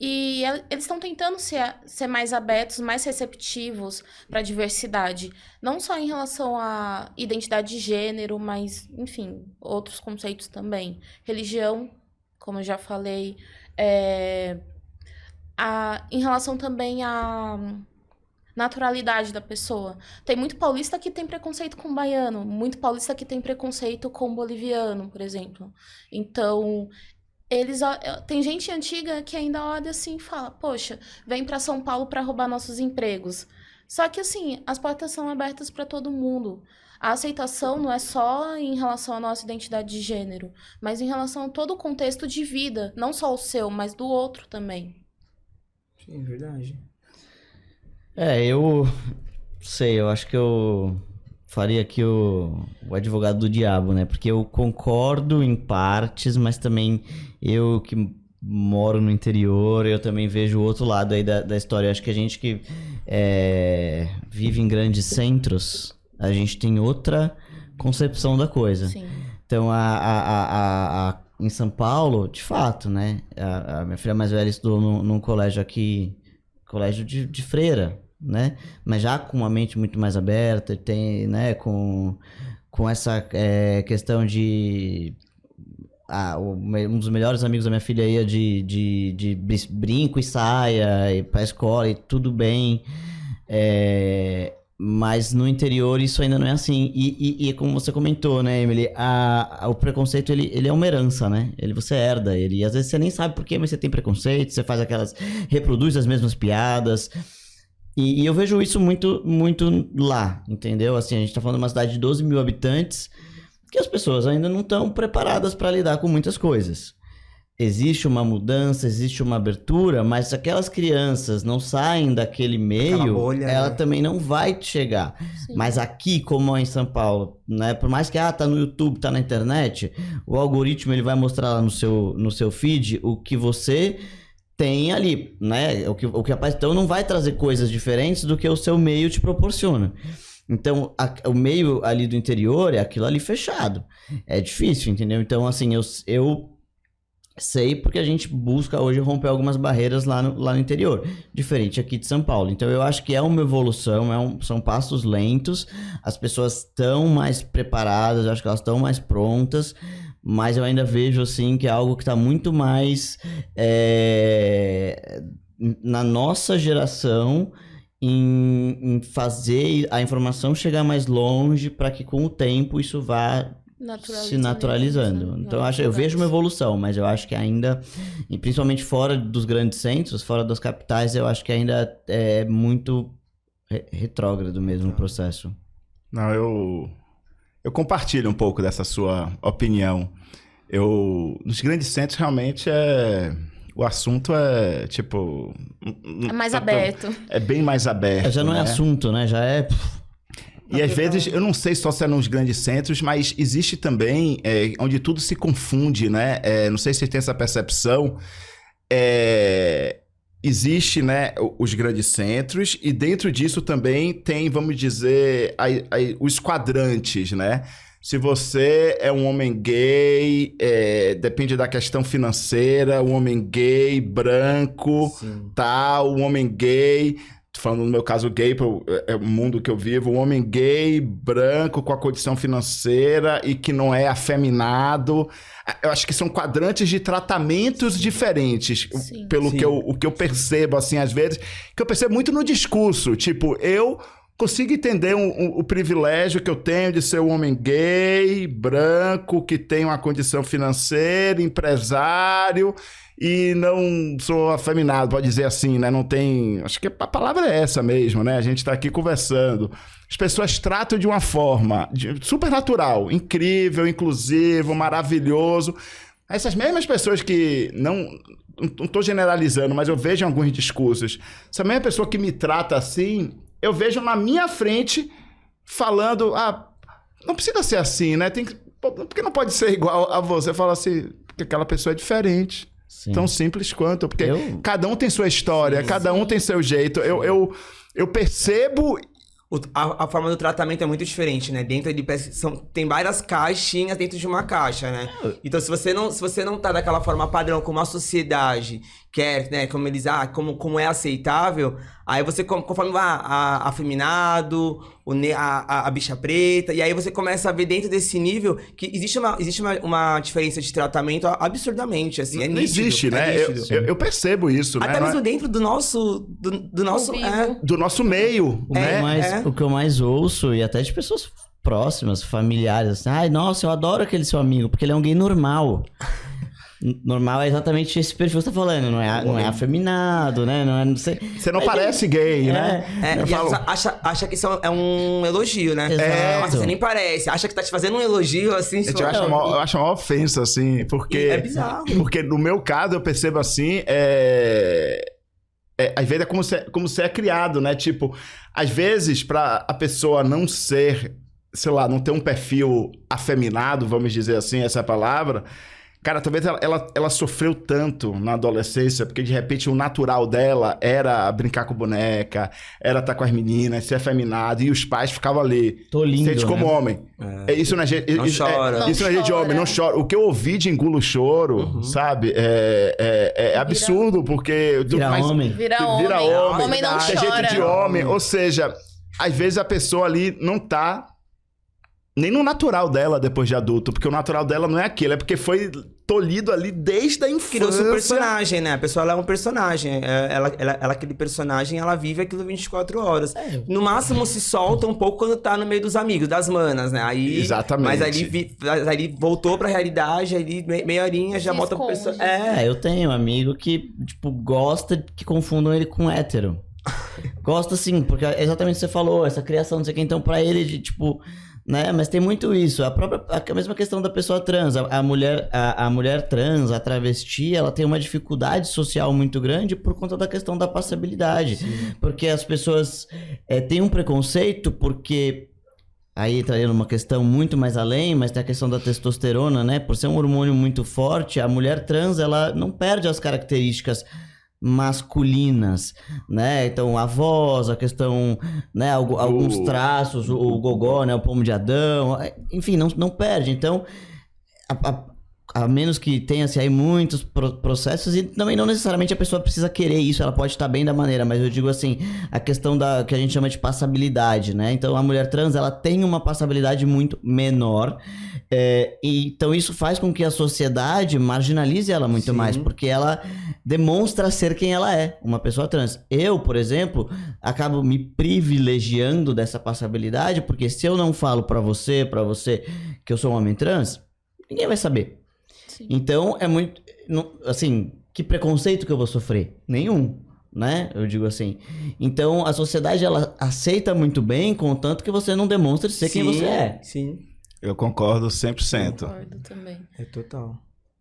E eles estão tentando ser mais abertos, mais receptivos para a diversidade. Não só em relação à identidade de gênero, mas, enfim, outros conceitos também. Religião, como eu já falei. Em relação também à naturalidade da pessoa. Tem muito paulista que tem preconceito com baiano, muito paulista que tem preconceito com boliviano, por exemplo. Então, tem gente antiga que ainda olha assim e fala, poxa, vem para São Paulo para roubar nossos empregos. Só que assim, as portas são abertas para todo mundo. A aceitação não é só em relação à nossa identidade de gênero, mas em relação a todo o contexto de vida, não só o seu, mas do outro também. Sim, verdade. Eu sei, eu acho que eu faria aqui o advogado do diabo, né? Porque eu concordo em partes, mas também eu que moro no interior, eu também vejo o outro lado aí da história. Eu acho que a gente que vive em grandes centros, a gente tem outra concepção da coisa. Sim. Então, em São Paulo, de fato, né? A minha filha mais velha estudou num colégio aqui, colégio de freira, né? Mas já com uma mente muito mais aberta, tem, né? Com essa questão de... um dos melhores amigos da minha filha ia de brinco e saia e pra escola e tudo bem. Mas no interior isso ainda não é assim. E como você comentou, né, Emily? O preconceito, ele é uma herança, né? Você herda ele. E às vezes você nem sabe por quê, mas você tem preconceito, você faz reproduz as mesmas piadas. E eu vejo isso muito, muito lá, entendeu? Assim, a gente tá falando de uma cidade de 12 mil habitantes, que as pessoas ainda não estão preparadas para lidar com muitas coisas. Existe uma mudança, existe uma abertura, mas se aquelas crianças não saem daquele meio, bolha, ela né? também não vai chegar. Sim. Mas aqui, como em São Paulo, né? Por mais que tá no YouTube, tá na internet, o algoritmo ele vai mostrar lá no seu feed o que você tem ali, né? O que aparece. Então não vai trazer coisas diferentes do que o seu meio te proporciona. Então, o meio ali do interior é aquilo ali fechado. É difícil, entendeu? Então, assim, eu sei porque a gente busca hoje romper algumas barreiras lá no interior, diferente aqui de São Paulo. Então eu acho que é uma evolução, são passos lentos, as pessoas estão mais preparadas, eu acho que elas estão mais prontas, mas eu ainda vejo assim que é algo que está muito mais na nossa geração em fazer a informação chegar mais longe para que com o tempo isso vá se naturalizando. Então eu vejo uma evolução, mas eu acho que ainda, e principalmente fora dos grandes centros, fora das capitais, eu acho que ainda é muito retrógrado mesmo o processo. Não, eu compartilho um pouco dessa sua opinião. Nos grandes centros, realmente, o assunto é, tipo... É mais aberto. É bem mais aberto, já não é assunto, né? Já é... E às vezes, eu não sei só se é nos grandes centros, mas existe também onde tudo se confunde, né? Não sei se vocês têm essa percepção. Existe, né, os grandes centros e dentro disso também tem, vamos dizer, os quadrantes, né? se você é um homem gay, depende da questão financeira, um homem gay, branco, tal, um homem gay... Falando no meu caso gay, é o mundo que eu vivo, um homem gay, branco, com a condição financeira e que não é afeminado. Eu acho que são quadrantes de tratamentos diferentes, pelo que eu percebo, assim, às vezes, que eu percebo muito no discurso. Tipo, eu consigo entender o privilégio que eu tenho de ser um homem gay, branco, que tem uma condição financeira, empresário... E não sou afeminado, pode dizer assim, né? Não tem... Acho que a palavra é essa mesmo, né? A gente tá aqui conversando. As pessoas tratam de uma forma super natural, incrível, inclusivo, maravilhoso. Essas mesmas pessoas que não tô generalizando, mas eu vejo em alguns discursos. Essa mesma pessoa que me trata assim, eu vejo na minha frente falando... não precisa ser assim, né? Porque não pode ser igual a você. Fala assim, porque aquela pessoa é diferente. Sim. Tão simples quanto, porque cada um tem sua história, cada um tem seu jeito. Eu percebo... A forma do tratamento é muito diferente, né? Dentro de tem várias caixinhas dentro de uma caixa, né? Então, se você não tá daquela forma padrão, como a sociedade quer, né? Como eles, como é aceitável, aí você, conforme afeminado, a bicha preta, e aí você começa a ver dentro desse nível que existe uma diferença de tratamento absurdamente, assim, é não nítido. Existe, né? Eu percebo isso, até né? mesmo dentro do nosso do nosso meio, né? O que eu mais ouço, e até de pessoas próximas, familiares, assim, ai, nossa, eu adoro aquele seu amigo, porque ele é um gay normal. Normal é exatamente esse perfil que você tá falando, não é afeminado, né? Não sei. Você não parece gay, né? E acha que isso é um elogio, né? Nossa, você nem parece. Acha que tá te fazendo um elogio, assim. Eu acho uma ofensa, assim, porque... É bizarro. Porque no meu caso, eu percebo assim, às vezes é como você é criado, né? Tipo, às vezes, pra a pessoa não ser, sei lá, não ter um perfil afeminado, vamos dizer assim, essa palavra... Cara, talvez ela sofreu tanto na adolescência, porque de repente o natural dela era brincar com boneca, era estar com as meninas, ser afeminado, e os pais ficavam ali. Tô lindo, sente como homem. Isso não é gente. Não chora. Isso não é gente de homem, não chora. O que eu ouvi de engulo choro, sabe? É absurdo, porque. Vira homem. Vira homem. Homem não é chora. jeito de homem. Ou seja, às vezes a pessoa ali não tá nem no natural dela depois de adulto, porque o natural dela não é aquilo, é porque foi tolhido ali desde a infância. Criou seu personagem, né? A pessoa, ela é um personagem. Ela aquele personagem, ela vive aquilo 24 horas. No máximo, se solta um pouco quando tá no meio dos amigos, das manas, né? Aí, exatamente. Mas ali voltou pra realidade, ali meia horinha já volta pro personagem. Eu tenho um amigo que, tipo, gosta que confundam ele com hétero. Gosta sim, porque é exatamente o que você falou, essa criação, não sei o que. Então, pra ele, de, tipo... Né? Mas tem muito isso. A mesma questão da pessoa trans. A mulher trans, a travesti, ela tem uma dificuldade social muito grande por conta da questão da passabilidade. Sim. Porque as pessoas têm um preconceito porque... Aí entraria numa questão muito mais além, mas tem a questão da testosterona, né? Por ser um hormônio muito forte, a mulher trans, ela não perde as características masculinas, né? Então a voz, a questão, né? Alguns traços, o gogó, né? O pomo de Adão, enfim, não perde. Então, a menos que tenha-se aí muitos processos, e também não necessariamente a pessoa precisa querer isso, ela pode estar bem da maneira, mas eu digo assim, a questão da que a gente chama de passabilidade, né? Então a mulher trans, ela tem uma passabilidade muito menor, e então isso faz com que a sociedade marginalize ela muito mais, porque ela demonstra ser quem ela é, uma pessoa trans. Eu, por exemplo, acabo me privilegiando dessa passabilidade, porque se eu não falo pra você que eu sou um homem trans, ninguém vai saber. Sim. Então, é muito... Assim, que preconceito que eu vou sofrer? Nenhum, né? Eu digo assim. Então, a sociedade, ela aceita muito bem, contanto que você não demonstre ser quem você é. Sim. Eu concordo 100%. Concordo também. É total.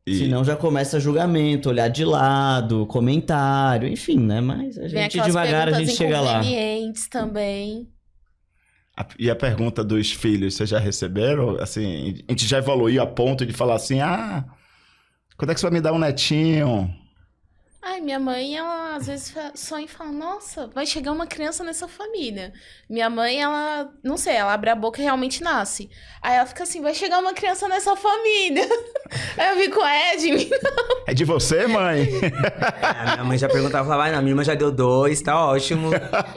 Senão já começa julgamento, olhar de lado, comentário, enfim, né? Mas a gente devagar, a gente chega lá. Inconvenientes também. E a pergunta dos filhos, vocês já receberam? Assim, a gente já evoluiu a ponto de falar assim, quando é que você vai me dar um netinho? Ai, minha mãe, ela às vezes sonha e fala, nossa, vai chegar uma criança nessa família. Minha mãe, ela, não sei, ela abre a boca e realmente nasce. Aí ela fica assim, vai chegar uma criança nessa família. Aí eu fico, de mim não. É de você, mãe? A minha mãe já perguntava, falava, minha irmã já deu 2, tá ótimo.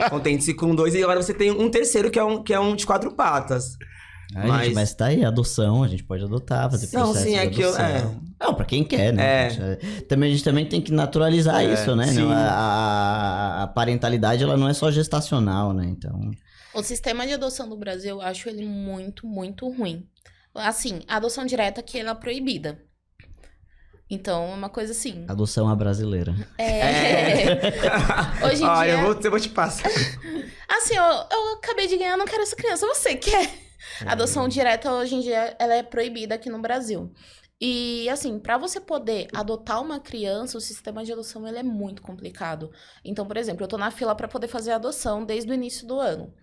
Contente-se com 2. E agora você tem um terceiro, que é um de 4 patas. Gente, mas tá aí, adoção, a gente pode adotar, fazer processo de adoção. Não, pra quem quer, né? A gente também tem que naturalizar isso, né? Não, a parentalidade, ela não é só gestacional, né? Então... O sistema de adoção do Brasil, eu acho ele muito, muito ruim. Assim, a adoção direta aqui, ela é proibida. Então, é uma coisa assim... Adoção à brasileira. Hoje em dia... eu vou te passar. Assim, eu acabei de ganhar, não quero essa criança, você quer? A adoção direta, hoje em dia, ela é proibida aqui no Brasil. E, assim, para você poder adotar uma criança, o sistema de adoção, ele é muito complicado. Então, por exemplo, eu tô na fila para poder fazer a adoção desde o início do ano.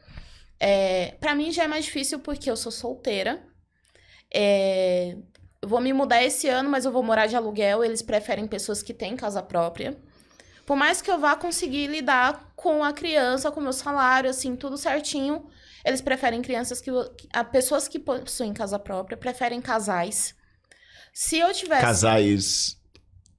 Para mim, já é mais difícil porque eu sou solteira. Eu vou me mudar esse ano, mas eu vou morar de aluguel. Eles preferem pessoas que têm casa própria. Por mais que eu vá conseguir lidar com a criança, com o meu salário, assim, tudo certinho, eles preferem pessoas que possuem casa própria, preferem casais. Se eu tivesse... Casais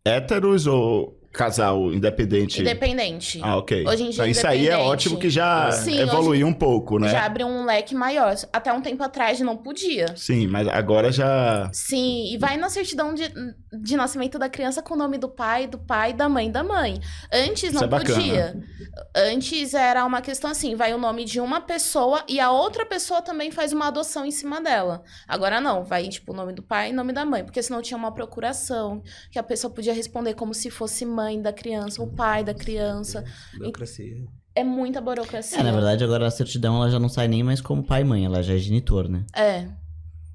héteros ou casal independente? Independente. Ah, ok. Hoje em dia, então, isso aí é ótimo que já evoluiu um pouco, né? Já abriu um leque maior. Até um tempo atrás não podia. Sim, mas agora já... Sim, e vai na certidão de nascimento da criança com o nome do pai, da mãe, da mãe. Antes não podia. Antes era uma questão assim, vai o nome de uma pessoa e a outra pessoa também faz uma adoção em cima dela. Agora não, vai tipo o nome do pai e nome da mãe, porque senão tinha uma procuração, que a pessoa podia responder como se fosse mãe da criança, o pai da criança. Burocracia. É muita burocracia. Na verdade, agora a certidão ela já não sai nem mais como pai e mãe, ela já é genitor, né?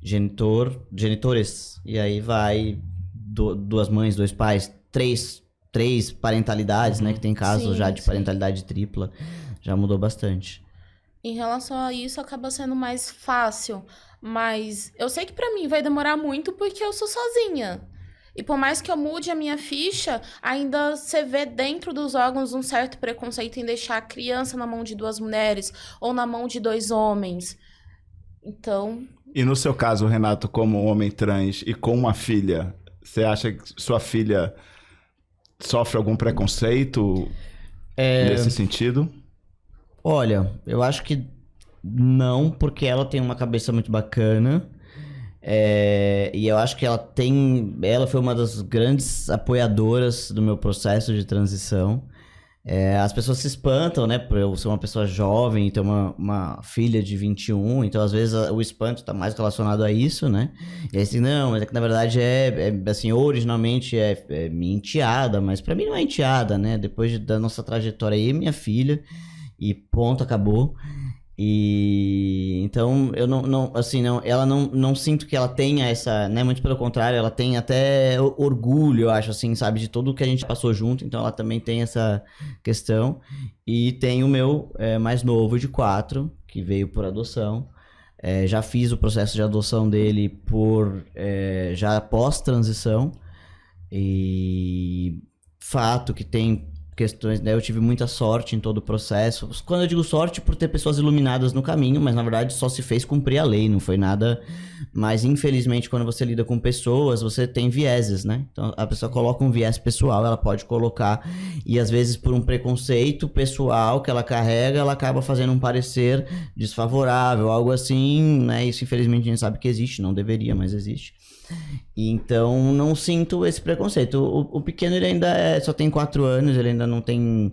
Genitores. E aí vai 2 mães, 2 pais, 3 parentalidades, né? Que tem casos já de parentalidade tripla. Já mudou bastante. Em relação a isso, acaba sendo mais fácil. Mas eu sei que pra mim vai demorar muito porque eu sou sozinha. E por mais que eu mude a minha ficha, ainda você vê dentro dos órgãos um certo preconceito em deixar a criança na mão de 2 mulheres ou na mão de 2 homens. Então... E no seu caso, Renato, como homem trans e com uma filha, você acha que sua filha sofre algum preconceito nesse sentido? Olha, eu acho que não, porque ela tem uma cabeça muito bacana. E eu acho que ela foi uma das grandes apoiadoras do meu processo de transição. As pessoas se espantam, né, por eu ser uma pessoa jovem e ter uma filha de 21, então às vezes o espanto tá mais relacionado a isso, né? E aí assim, não, mas é que na verdade assim, originalmente é minha enteada, mas pra mim não é enteada, né? Depois da nossa trajetória aí, minha filha, e ponto, acabou. E então eu ela não sinto que ela tenha essa, né, muito pelo contrário, ela tem até orgulho, eu acho, assim, sabe, de tudo que a gente passou junto, então ela também tem essa questão. E tem o meu mais novo de 4, que veio por adoção. Já fiz o processo de adoção dele já pós-transição, e fato que tem questões, né? Eu tive muita sorte em todo o processo. Quando eu digo sorte, por ter pessoas iluminadas no caminho, mas na verdade só se fez cumprir a lei, não foi nada. Mas infelizmente, quando você lida com pessoas, você tem vieses, né? Então a pessoa coloca um viés pessoal, ela pode colocar, e às vezes por um preconceito pessoal que ela carrega, ela acaba fazendo um parecer desfavorável, algo assim, né? Isso infelizmente a gente sabe que existe, não deveria, mas existe. Então, não sinto esse preconceito. O pequeno, ele ainda só tem 4 anos, ele ainda não tem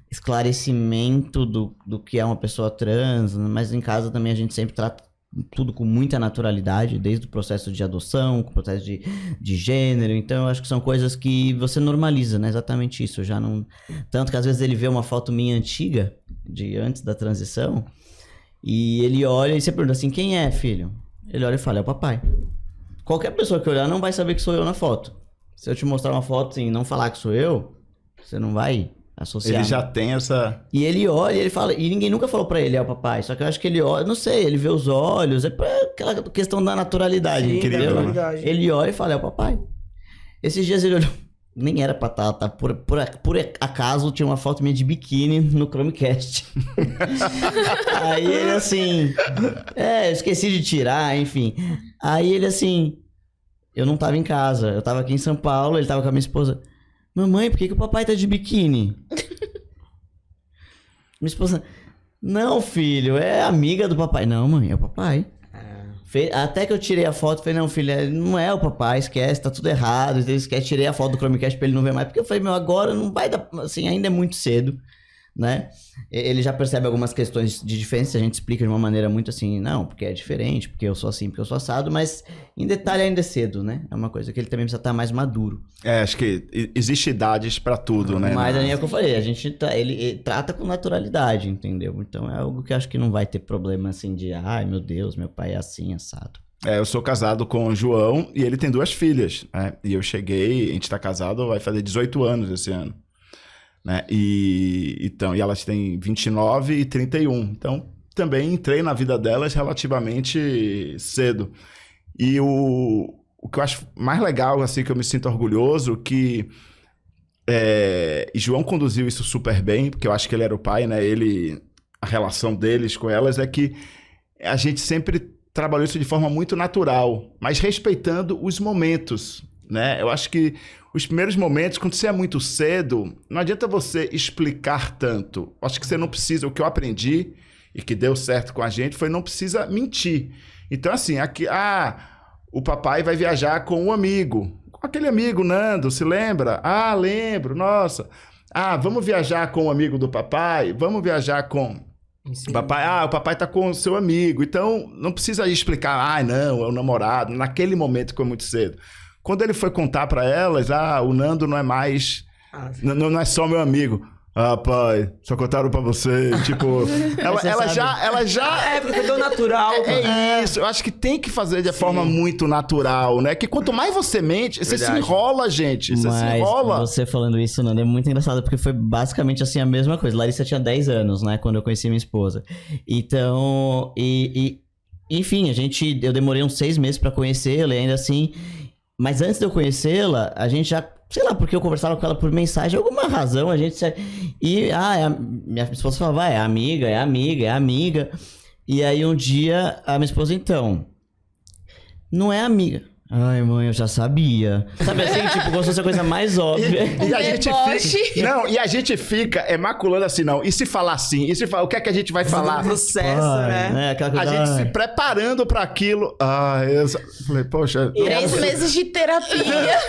esclarecimento do que é uma pessoa trans, mas em casa também a gente sempre trata tudo com muita naturalidade, desde o processo de adoção, o processo de gênero. Então, eu acho que são coisas que você normaliza, né? Exatamente isso. Já não... Tanto que às vezes ele vê uma foto minha antiga, de antes da transição, e ele olha e você pergunta assim, quem é, filho? Ele olha e fala, é o papai. Qualquer pessoa que olhar não vai saber que sou eu na foto. Se eu te mostrar uma foto e não falar que sou eu, você não vai associar. Ele já tem essa... E ele olha e ele fala... E ninguém nunca falou pra ele, é o papai. Só que eu acho que ele olha... Não sei, ele vê os olhos. É aquela questão da naturalidade, Sim, entendeu? da naturalidade. Ele olha e fala, é o papai. Esses dias ele olhou... Nem era pra estar, tá? Por acaso tinha uma foto minha de biquíni no Chromecast. Aí ele assim... eu esqueci de tirar, enfim. Aí ele assim... Eu não tava em casa, eu tava aqui em São Paulo, ele tava com a minha esposa. Mamãe, por que o papai tá de biquíni? Minha esposa... Não, filho, é amiga do papai. Não, mãe, é o papai. Até que eu tirei a foto, falei, não, filho, não é o papai, esquece, tá tudo errado. Tirei a foto do Chromecast pra ele não ver mais. Porque eu falei, agora não vai dar, assim, ainda é muito cedo, né? Ele já percebe algumas questões de diferença, a gente explica de uma maneira muito assim, não, porque é diferente, porque eu sou assim, porque eu sou assado, mas em detalhe ainda é cedo, né? É uma coisa que ele também precisa estar mais maduro. Acho que existe idades pra tudo, né? Mas é o que eu falei, ele trata com naturalidade, entendeu? Então é algo que eu acho que não vai ter problema assim de, ai meu Deus, meu pai é assim, assado. Eu sou casado com o João e ele tem 2 filhas, né? E eu cheguei, a gente tá casado, vai fazer 18 anos esse ano. Né? E elas têm 29 e 31. Então, também entrei na vida delas relativamente cedo. E o que eu acho mais legal, assim, que eu me sinto orgulhoso, que e João conduziu isso super bem, porque eu acho que ele era o pai, né? A relação deles com elas é que a gente sempre trabalhou isso de forma muito natural, mas respeitando os momentos, né? Eu acho que os primeiros momentos, quando você é muito cedo, não adianta você explicar tanto. Acho que você não precisa... O que eu aprendi e que deu certo com a gente foi não precisa mentir. Então, assim, aqui, o papai vai viajar com um amigo. Com aquele amigo, Nando, se lembra? Lembro, nossa. Vamos viajar com o amigo do papai? Vamos viajar com... Sim. Papai, o papai tá com o seu amigo. Então, não precisa explicar, não, é o namorado. Naquele momento que foi muito cedo. Quando ele foi contar pra elas, o Nando não é mais... Não é só meu amigo. Pai, só contaram pra você. Tipo, ela já... porque foi tão natural. É isso, eu acho que tem que fazer de forma muito natural, né? Que quanto mais você mente, você se enrola, gente. Você se enrola. Você falando isso, Nando, é muito engraçado, porque foi basicamente assim a mesma coisa. Larissa tinha 10 anos, né? Quando eu conheci minha esposa. Então, enfim, eu demorei uns 6 meses pra conhecê-la, e ainda assim... Mas antes de eu conhecê-la, a gente já... Sei lá, porque eu conversava com ela por mensagem, alguma razão, a gente... E, minha esposa falava, é amiga. E aí um dia, a minha esposa, então... Não é amiga. Ai, mãe, eu já sabia. Sabe assim, tipo, como se fosse a coisa mais óbvia. E a gente fica... Não, e a gente fica maculando assim, não. E se falar assim? E se falar... O que é que a gente vai falar? Processo, né? Aquela coisa, A gente se preparando pra aquilo. Eu falei, poxa... 3 meses de terapia.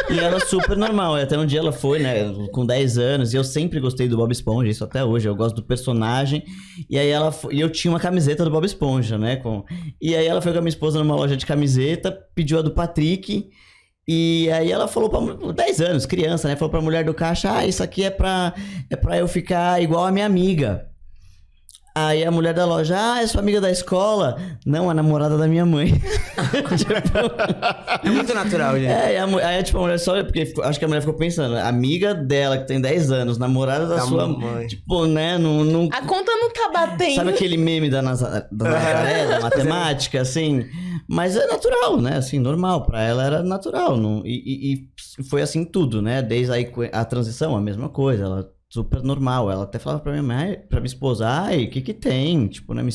E ela super normal. Até um dia ela foi, né? Com 10 anos. E eu sempre gostei do Bob Esponja. Isso até hoje. Eu gosto do personagem. E aí ela foi... E eu tinha uma camiseta do Bob Esponja, né? E aí ela foi com a minha esposa numa loja de camiseta. Pediu a do Patrick. E aí ela falou pra... 10 anos, criança, né? Falou pra mulher do caixa. Isso aqui é pra eu ficar igual a minha amiga. Aí a mulher da loja, é sua amiga da escola? Não, a namorada da minha mãe. É muito natural, gente. Aí tipo, a mulher só... Porque acho que a mulher ficou pensando, amiga dela, que tem 10 anos, namorada da sua mãe. Tipo, né, não... A conta não tá batendo. Sabe aquele meme da Nazaré, da matemática, assim? Mas é natural, né? Assim, normal. Pra ela era natural. E foi assim tudo, né? Desde aí a transição, a mesma coisa. Ela... Super normal. Ela até falava pra minha mãe, pra minha esposa, o que tem? Tipo, né?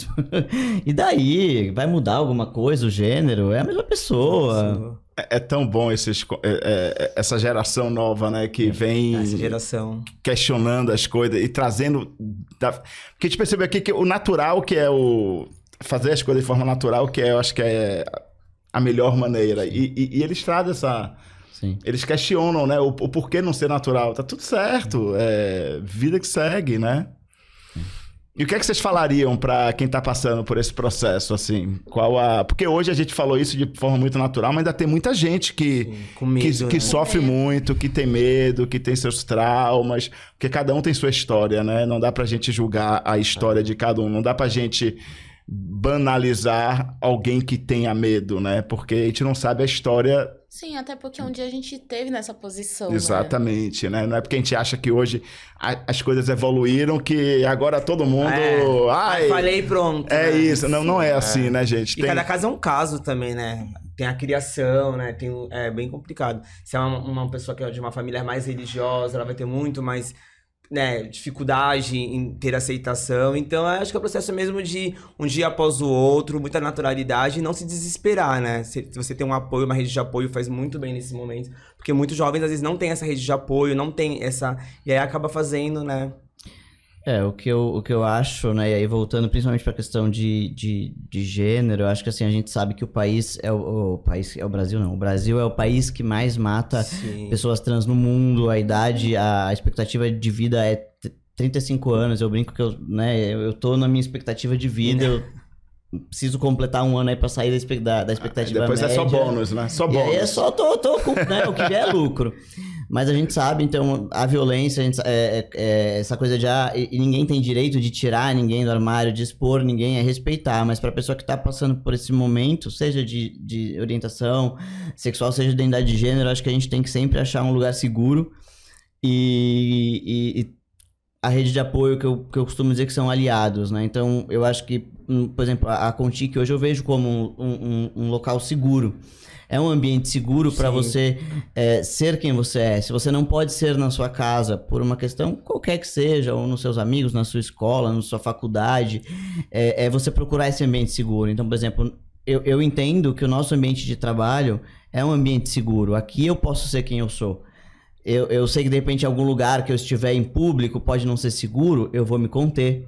E daí? Vai mudar alguma coisa, o gênero? É a mesma pessoa. É tão bom essa geração nova, né? Que vem essa geração questionando as coisas e trazendo... Porque a gente percebeu aqui que o natural, que é o... Fazer as coisas de forma natural, que eu acho que é a melhor maneira. E eles trazem essa... Sim. Eles questionam, né? O porquê não ser natural. Tá tudo certo. Vida que segue, né? E o que é que vocês falariam pra quem tá passando por esse processo, assim? Porque hoje a gente falou isso de forma muito natural, mas ainda tem muita gente que sofre muito, que tem medo, que tem seus traumas. Porque cada um tem sua história, né? Não dá pra gente julgar a história de cada um. Não dá pra gente banalizar alguém que tenha medo, né? Porque a gente não sabe a história Sim, até porque um dia a gente teve nessa posição, Exatamente, né? Não é porque a gente acha que hoje as coisas evoluíram que agora todo mundo... Ai, falei, pronto. é né? isso, não é assim, né, gente? E cada caso é um caso também, né? Tem a criação, né? É bem complicado. Se é uma pessoa que é de uma família mais religiosa, ela vai ter muito mais, né, dificuldade em ter aceitação. Então, eu acho que é o processo mesmo de um dia após o outro, muita naturalidade e não se desesperar, né? Se você tem um apoio, uma rede de apoio, faz muito bem nesse momento. Porque muitos jovens, às vezes, não têm essa rede de apoio, não tem essa... E aí acaba fazendo, né? O que eu acho, né, e aí voltando principalmente para a questão de gênero, eu acho que assim, a gente sabe que o país o Brasil, não, o Brasil é o país que mais mata pessoas trans no mundo, a expectativa de vida é 35 anos, eu brinco que eu tô na minha expectativa de vida, eu preciso completar um ano aí pra sair da expectativa depois média. é só bônus, né? Só bônus. E aí é só tô com, né, o que vier é lucro. Mas a gente sabe, então, a violência, essa coisa de e ninguém tem direito de tirar ninguém do armário, de expor ninguém, é respeitar. Mas pra pessoa que tá passando por esse momento, seja de orientação sexual, seja de identidade de gênero, acho que a gente tem que sempre achar um lugar seguro. E a rede de apoio que eu costumo dizer que são aliados, né? Então, eu acho que, por exemplo, a Contique hoje eu vejo como um local seguro. É um ambiente seguro para você ser quem você é. Se você não pode ser na sua casa por uma questão qualquer que seja, ou nos seus amigos, na sua escola, na sua faculdade, é você procurar esse ambiente seguro. Então, por exemplo, eu entendo que o nosso ambiente de trabalho é um ambiente seguro. Aqui eu posso ser quem eu sou. Eu sei que de repente em algum lugar que eu estiver em público pode não ser seguro, eu vou me conter.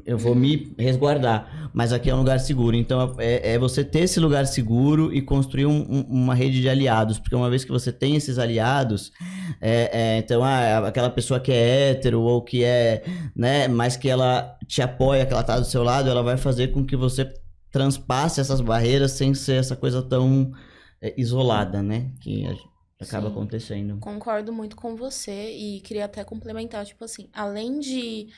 Eu vou me resguardar, mas aqui é um lugar seguro. Então é você ter esse lugar seguro e construir uma rede de aliados, porque uma vez que você tem esses aliados, então aquela pessoa que é hétero ou que é, né, mas que ela te apoia, que ela tá do seu lado, ela vai fazer com que você transpasse essas barreiras sem ser essa coisa tão isolada, né, que acaba acontecendo. Concordo muito com você e queria até complementar, tipo assim, além de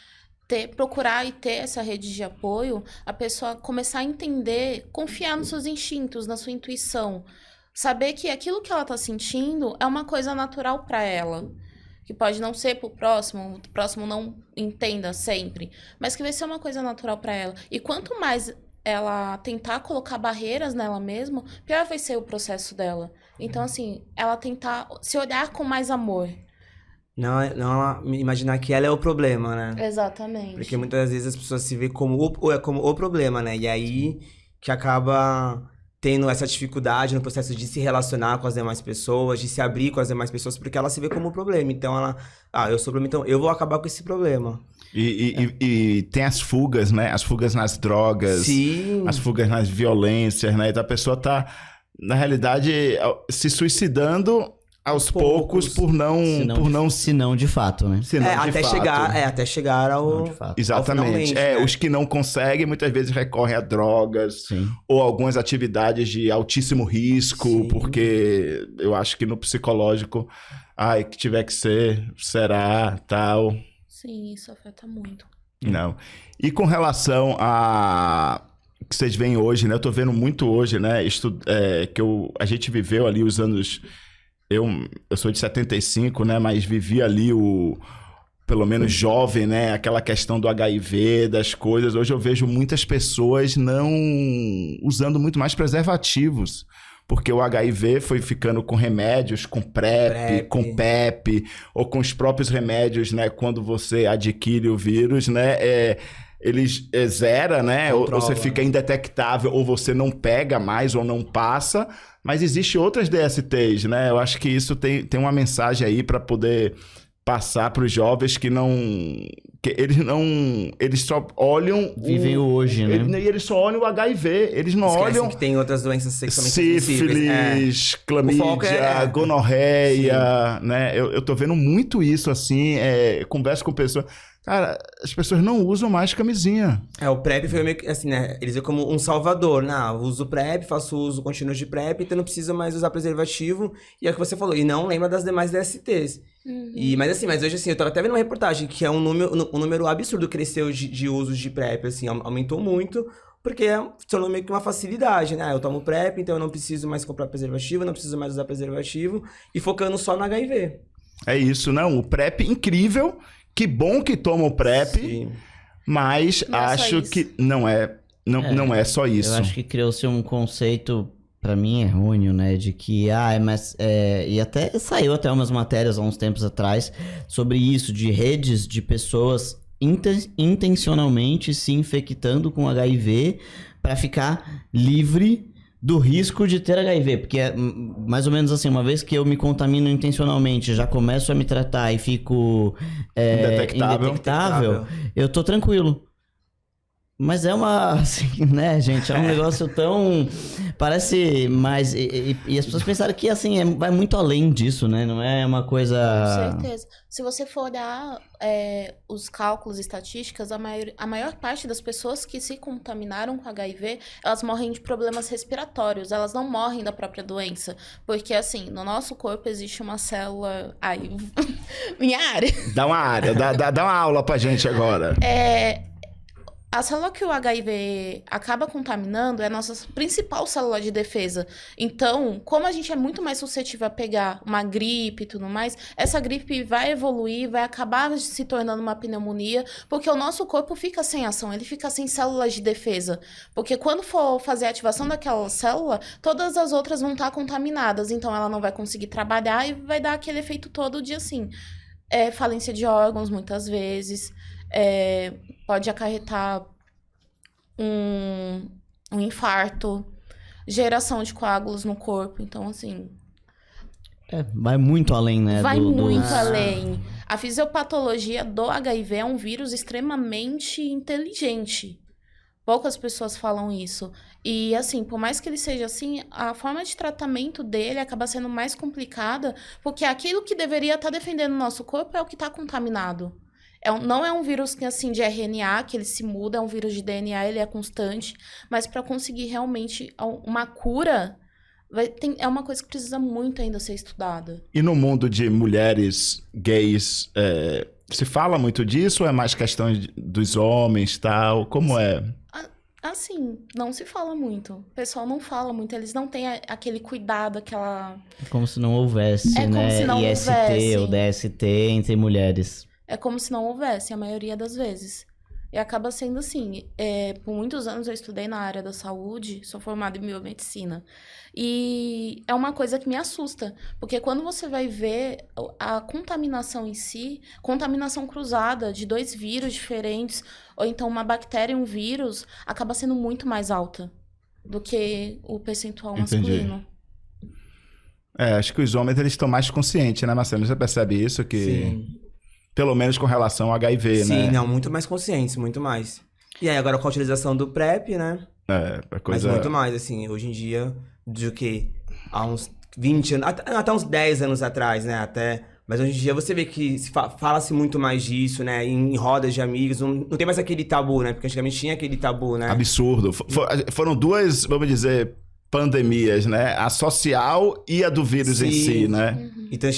procurar e ter essa rede de apoio, a pessoa começar a entender, confiar nos seus instintos, na sua intuição. Saber que aquilo que ela tá sentindo é uma coisa natural para ela. Que pode não ser pro próximo, o próximo não entenda sempre, mas que vai ser uma coisa natural para ela. E quanto mais ela tentar colocar barreiras nela mesma, pior vai ser o processo dela. Então, assim, ela tentar se olhar com mais amor. Não imaginar que ela é o problema, né? Exatamente. Porque muitas vezes as pessoas se veem como o problema, né? E aí que acaba tendo essa dificuldade no processo de se relacionar com as demais pessoas, de se abrir com as demais pessoas, porque ela se vê como o problema. Então ela, eu sou o problema, então eu vou acabar com esse problema. E tem as fugas, né? As fugas nas drogas, Sim. As fugas nas violências, né? Então a pessoa tá, na realidade, se suicidando aos poucos por não... Se não de fato, né? Até chegar ao... Exatamente. Ao Os que não conseguem, muitas vezes recorrem a drogas. Sim. Ou algumas atividades de altíssimo risco, Sim. Porque eu acho que no psicológico, que tiver que ser, será, tal. Sim, isso afeta muito. Não. E com relação a... que vocês veem hoje, né? Eu tô vendo muito hoje, né? A gente viveu ali os anos... Eu sou de 75, né? Mas vivi ali pelo menos jovem, né? Aquela questão do HIV, das coisas. Hoje eu vejo muitas pessoas não usando muito mais preservativos. Porque o HIV foi ficando com remédios, com PrEP, com PEP, ou com os próprios remédios, né? Quando você adquire o vírus, né? Eles zera, né? Ou você fica indetectável, ou você não pega mais, ou não passa. Mas existe outras DSTs, né? Eu acho que isso tem uma mensagem aí para poder passar para os jovens que eles só olham... Vivem o hoje, né? E eles só olham o HIV, eles não Esquecem olham... que tem outras doenças sexualmente sífilis, clamídia, gonorreia, né? Eu tô vendo muito isso, assim, converso com pessoas... Cara, as pessoas não usam mais camisinha. O PrEP foi meio que assim, né? Eles veem como um salvador. Não, uso PrEP, faço uso contínuo de PrEP, então não precisa mais usar preservativo. E é o que você falou. E não lembra das demais DSTs. Uhum. Mas hoje, assim, eu tava até vendo uma reportagem que um número absurdo cresceu de uso de PrEP, assim, aumentou muito. porque se tornou meio que uma facilidade, né? Eu tomo PrEP, então eu não preciso mais comprar preservativo, não preciso mais usar preservativo, e focando só no HIV. É isso, não. O PrEP, incrível. Que bom que toma o PrEP, Sim. mas Não é só acho isso. que não é só isso. Eu acho que criou-se um conceito, pra mim, errôneo, né? De que, e até saiu até umas matérias há uns tempos atrás sobre isso, de redes de pessoas intencionalmente se infectando com HIV pra ficar livre do risco de ter HIV. Porque é mais ou menos assim, uma vez que eu me contamino intencionalmente, já começo a me tratar e fico indetectável, eu tô tranquilo. Mas é uma, assim, né, gente, é um negócio tão, parece mais, e as pessoas pensaram que, assim, vai muito além disso, né, não é uma coisa... Com certeza. Se você for olhar os cálculos estatísticas, a maior parte das pessoas que se contaminaram com HIV, elas morrem de problemas respiratórios, elas não morrem da própria doença. Porque, assim, no nosso corpo existe uma célula... Ai, minha área. Dá uma aula pra gente agora. A célula que o HIV acaba contaminando é a nossa principal célula de defesa. Então, como a gente é muito mais suscetível a pegar uma gripe e tudo mais, essa gripe vai evoluir, vai acabar se tornando uma pneumonia, porque o nosso corpo fica sem ação, ele fica sem células de defesa. Porque quando for fazer a ativação daquela célula, todas as outras vão estar contaminadas, então ela não vai conseguir trabalhar e vai dar aquele efeito todo de assim, falência de órgãos muitas vezes, pode acarretar um infarto, geração de coágulos no corpo. Então, assim... vai muito além, né? Vai muito além. A fisiopatologia do HIV é um vírus extremamente inteligente. Poucas pessoas falam isso. E, assim, por mais que ele seja assim, a forma de tratamento dele acaba sendo mais complicada, porque aquilo que deveria estar defendendo o nosso corpo é o que está contaminado. Não é um vírus que, assim, de RNA, que ele se muda, é um vírus de DNA, ele é constante. Mas para conseguir realmente uma cura, é uma coisa que precisa muito ainda ser estudada. E no mundo de mulheres gays, se fala muito disso ou é mais questão dos homens e tal? Como é? Assim, não se fala muito. O pessoal não fala muito. Eles não têm aquele cuidado, aquela... É como se não houvesse, né? Como se não IST houvesse. ou DST entre mulheres. É como se não houvesse, a maioria das vezes. E acaba sendo assim. Por muitos anos eu estudei na área da saúde, sou formada em biomedicina. E é uma coisa que me assusta. Porque quando você vai ver a contaminação em si, contaminação cruzada de 2 vírus diferentes, ou então uma bactéria e um vírus, acaba sendo muito mais alta do que o percentual masculino. Acho que os homens eles estão mais conscientes, né, Marcelo? Você percebe isso? Que... Sim. Pelo menos com relação ao HIV, né? Sim, não, muito mais conscientes, muito mais. E aí, agora com a utilização do PrEP, né? A coisa... Mas muito mais, assim, hoje em dia, do que há uns 20 anos, até uns 10 anos atrás, né? Mas hoje em dia você vê que fala-se muito mais disso, né? Em rodas de amigos, não tem mais aquele tabu, né? Porque antigamente tinha aquele tabu, né? Absurdo. Foram 2, vamos dizer, pandemias, né? A social e a do vírus em si, né? Então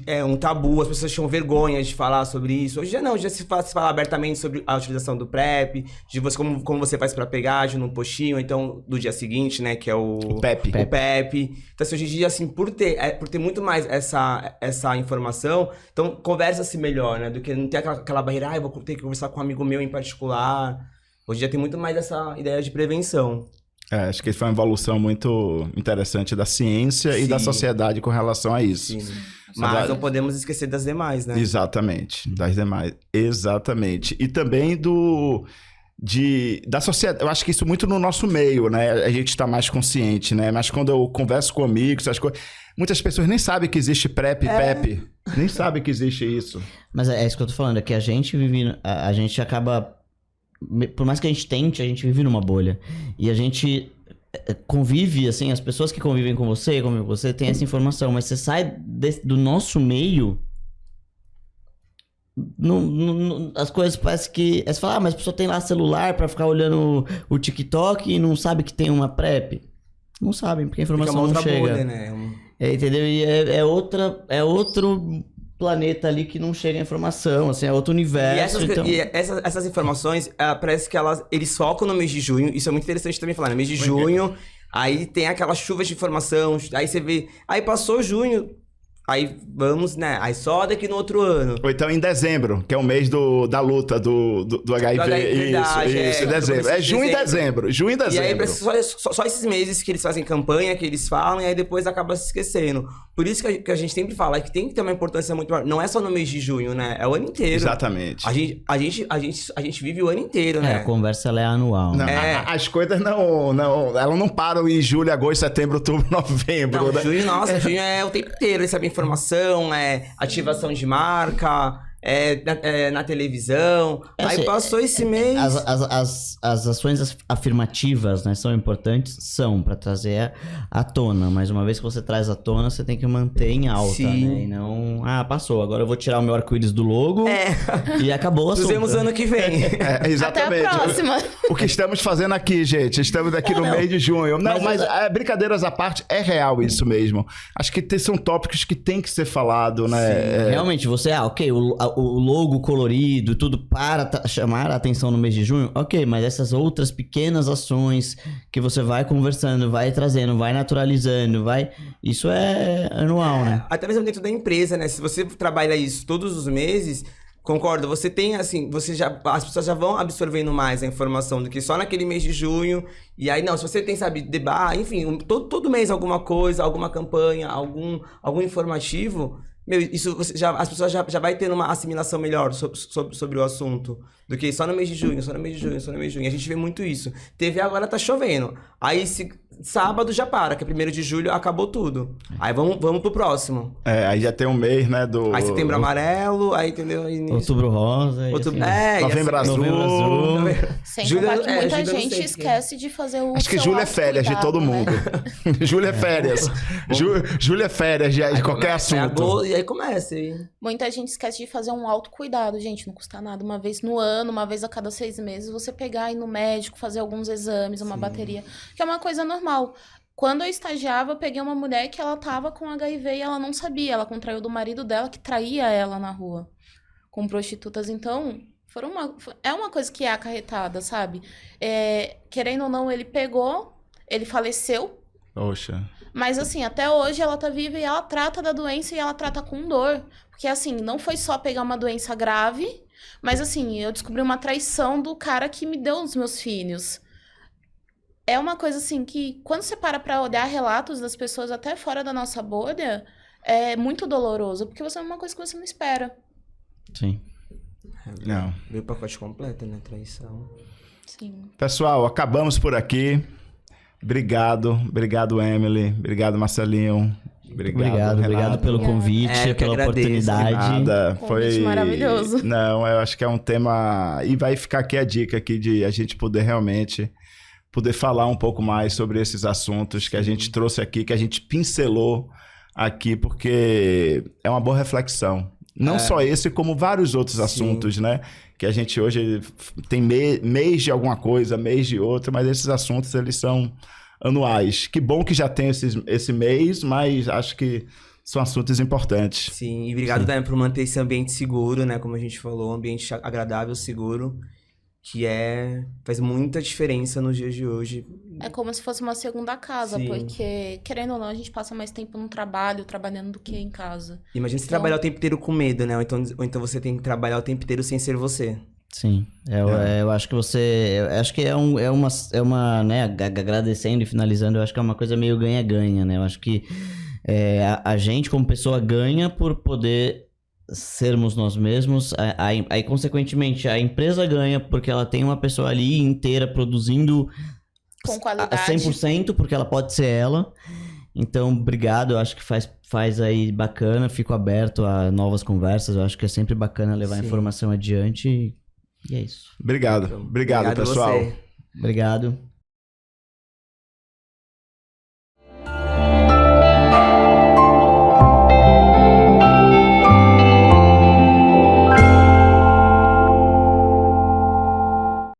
é um tabu, as pessoas tinham vergonha de falar sobre isso. Hoje já não, já se fala abertamente sobre a utilização do PrEP, de você, como você faz pra pegar, de num postinho, então do dia seguinte, né, que é o PEP. O PEP. Então assim, hoje em dia, assim, por ter muito mais essa informação, então conversa-se melhor, né, do que não ter aquela barreira, eu vou ter que conversar com um amigo meu em particular. Hoje já tem muito mais essa ideia de prevenção. Acho que foi uma evolução muito interessante da ciência e da sociedade com relação a isso. Sim. Mas não podemos esquecer das demais, né? Exatamente, das demais. Exatamente. E também da sociedade. Eu acho que isso muito no nosso meio, né? A gente está mais consciente, né? Mas quando eu converso com amigos, essas coisas, muitas pessoas nem sabem que existe PrEP e PEP. Nem sabem que existe isso. Mas é isso que eu tô falando, é que a gente acaba... Por mais que a gente tente, a gente vive numa bolha. E a gente convive, assim, as pessoas que convivem com você, têm essa informação. Mas você sai do nosso meio, as coisas parecem que... Aí você fala, mas a pessoa tem lá celular pra ficar olhando o TikTok e não sabe que tem uma PrEP. Não sabem, porque a informação não chega. Bolha, né? Entendeu? E é outro planeta ali que não chega a informação, assim, é outro universo. E essas informações, parece que eles focam no mês de junho, isso é muito interessante também falar, no mês de junho, aí tem aquelas chuvas de informação, aí você vê, aí passou junho, aí vamos, né, aí só daqui no outro ano. Ou então em dezembro, que é o mês da luta do HIV. Isso, em dezembro. É junho e dezembro. Junho e dezembro. E aí só esses meses que eles fazem campanha, que eles falam, e aí depois acaba se esquecendo. Por isso que a gente sempre fala que tem que ter uma importância muito maior. Não é só no mês de junho, né? É o ano inteiro. Exatamente. A gente vive o ano inteiro, né? A conversa ela é anual. Não, Né? as coisas elas não param em julho, agosto, setembro, outubro, novembro. Não, né? junho é o tempo inteiro. Eles sabem informação, ativação de marca, na televisão. Aí passou esse mês. As ações afirmativas, né, são importantes? São, pra trazer à tona. Mas uma vez que você traz à tona, você tem que manter em alta, Sim. né? E não, passou, agora eu vou tirar o meu arco-íris do logo e acabou o assunto. Nos vemos ano que vem. Exatamente. Até a próxima. O que estamos fazendo aqui, gente? Estamos aqui no mês de junho. Não, mas brincadeiras à parte, é real isso mesmo. Acho que são tópicos que tem que ser falado, né? Realmente, você, ok, o logo colorido e tudo para chamar a atenção no mês de junho, ok, mas essas outras pequenas ações que você vai conversando, vai trazendo, vai naturalizando, isso é anual, né? Até mesmo dentro da empresa, né? Se você trabalha isso todos os meses, concordo, você tem assim, as pessoas já vão absorvendo mais a informação do que só naquele mês de junho. E aí, não, se você tem, sabe, enfim, todo mês alguma coisa, alguma campanha, algum informativo, isso as pessoas já vai tendo uma assimilação melhor sobre o assunto do que só no mês de junho, só no mês de junho, só no mês de junho. A gente vê muito isso. TV agora tá chovendo. Aí sábado já para, que é 1º de julho, acabou tudo. Aí vamos pro próximo. Aí já tem um mês, né? Aí setembro amarelo, aí entendeu? Outubro rosa. Novembro azul. Sem contar que muita gente esquece de fazer o Acho que julho é férias de todo mundo. Julho é férias. Julho é férias de qualquer assunto. E aí começa. Muita gente esquece de fazer um autocuidado, gente. Não custa nada. Uma vez no ano, uma vez a cada 6 meses, você pegar e ir no médico, fazer alguns exames, uma bateria. Que é uma coisa normal. Quando eu estagiava, eu peguei uma mulher que ela tava com HIV e ela não sabia. Ela contraiu do marido dela que traía ela na rua com prostitutas. Então, é uma coisa que é acarretada, sabe? Querendo ou não, ele faleceu. Poxa. Mas assim, até hoje ela tá viva e ela trata da doença e ela trata com dor. Porque assim, não foi só pegar uma doença grave, mas assim, eu descobri uma traição do cara que me deu os meus filhos. É uma coisa assim que, quando você para pra olhar relatos das pessoas até fora da nossa bolha, é muito doloroso, porque você é uma coisa que você não espera. Sim. Não. Veio o pacote completo, né? Traição. Sim. Pessoal, acabamos por aqui. Obrigado, Emily. Obrigado, Marcelinho. Obrigado pelo convite, pela oportunidade. Nada, Convite maravilhoso. Não, eu acho que é um tema... E vai ficar aqui a dica aqui de a gente poder realmente falar um pouco mais sobre esses assuntos que a gente trouxe aqui, que a gente pincelou aqui, porque é uma boa reflexão. Não só esse, como vários outros assuntos, né? Que a gente hoje tem mês de alguma coisa, mês de outra, mas esses assuntos, eles são anuais. Que bom que já tem esse mês, mas acho que são assuntos importantes. Sim, e obrigado também por manter esse ambiente seguro, né? Como a gente falou, um ambiente agradável, seguro, que faz muita diferença nos dias de hoje. É como se fosse uma segunda casa, porque, querendo ou não, a gente passa mais tempo no trabalho, trabalhando do que em casa. Imagina você trabalhar o tempo inteiro com medo, né? Ou então você tem que trabalhar o tempo inteiro sem ser você. Sim, eu acho que acho que é uma, né, agradecendo e finalizando, eu acho que é uma coisa meio ganha-ganha, né? Eu acho que a gente como pessoa ganha por poder sermos nós mesmos, aí consequentemente a empresa ganha porque ela tem uma pessoa ali inteira produzindo com qualidade. A 100%, porque ela pode ser ela. Então, obrigado, eu acho que faz aí bacana, fico aberto a novas conversas, eu acho que é sempre bacana levar a informação adiante e é isso. Obrigado pessoal. Você. Obrigado.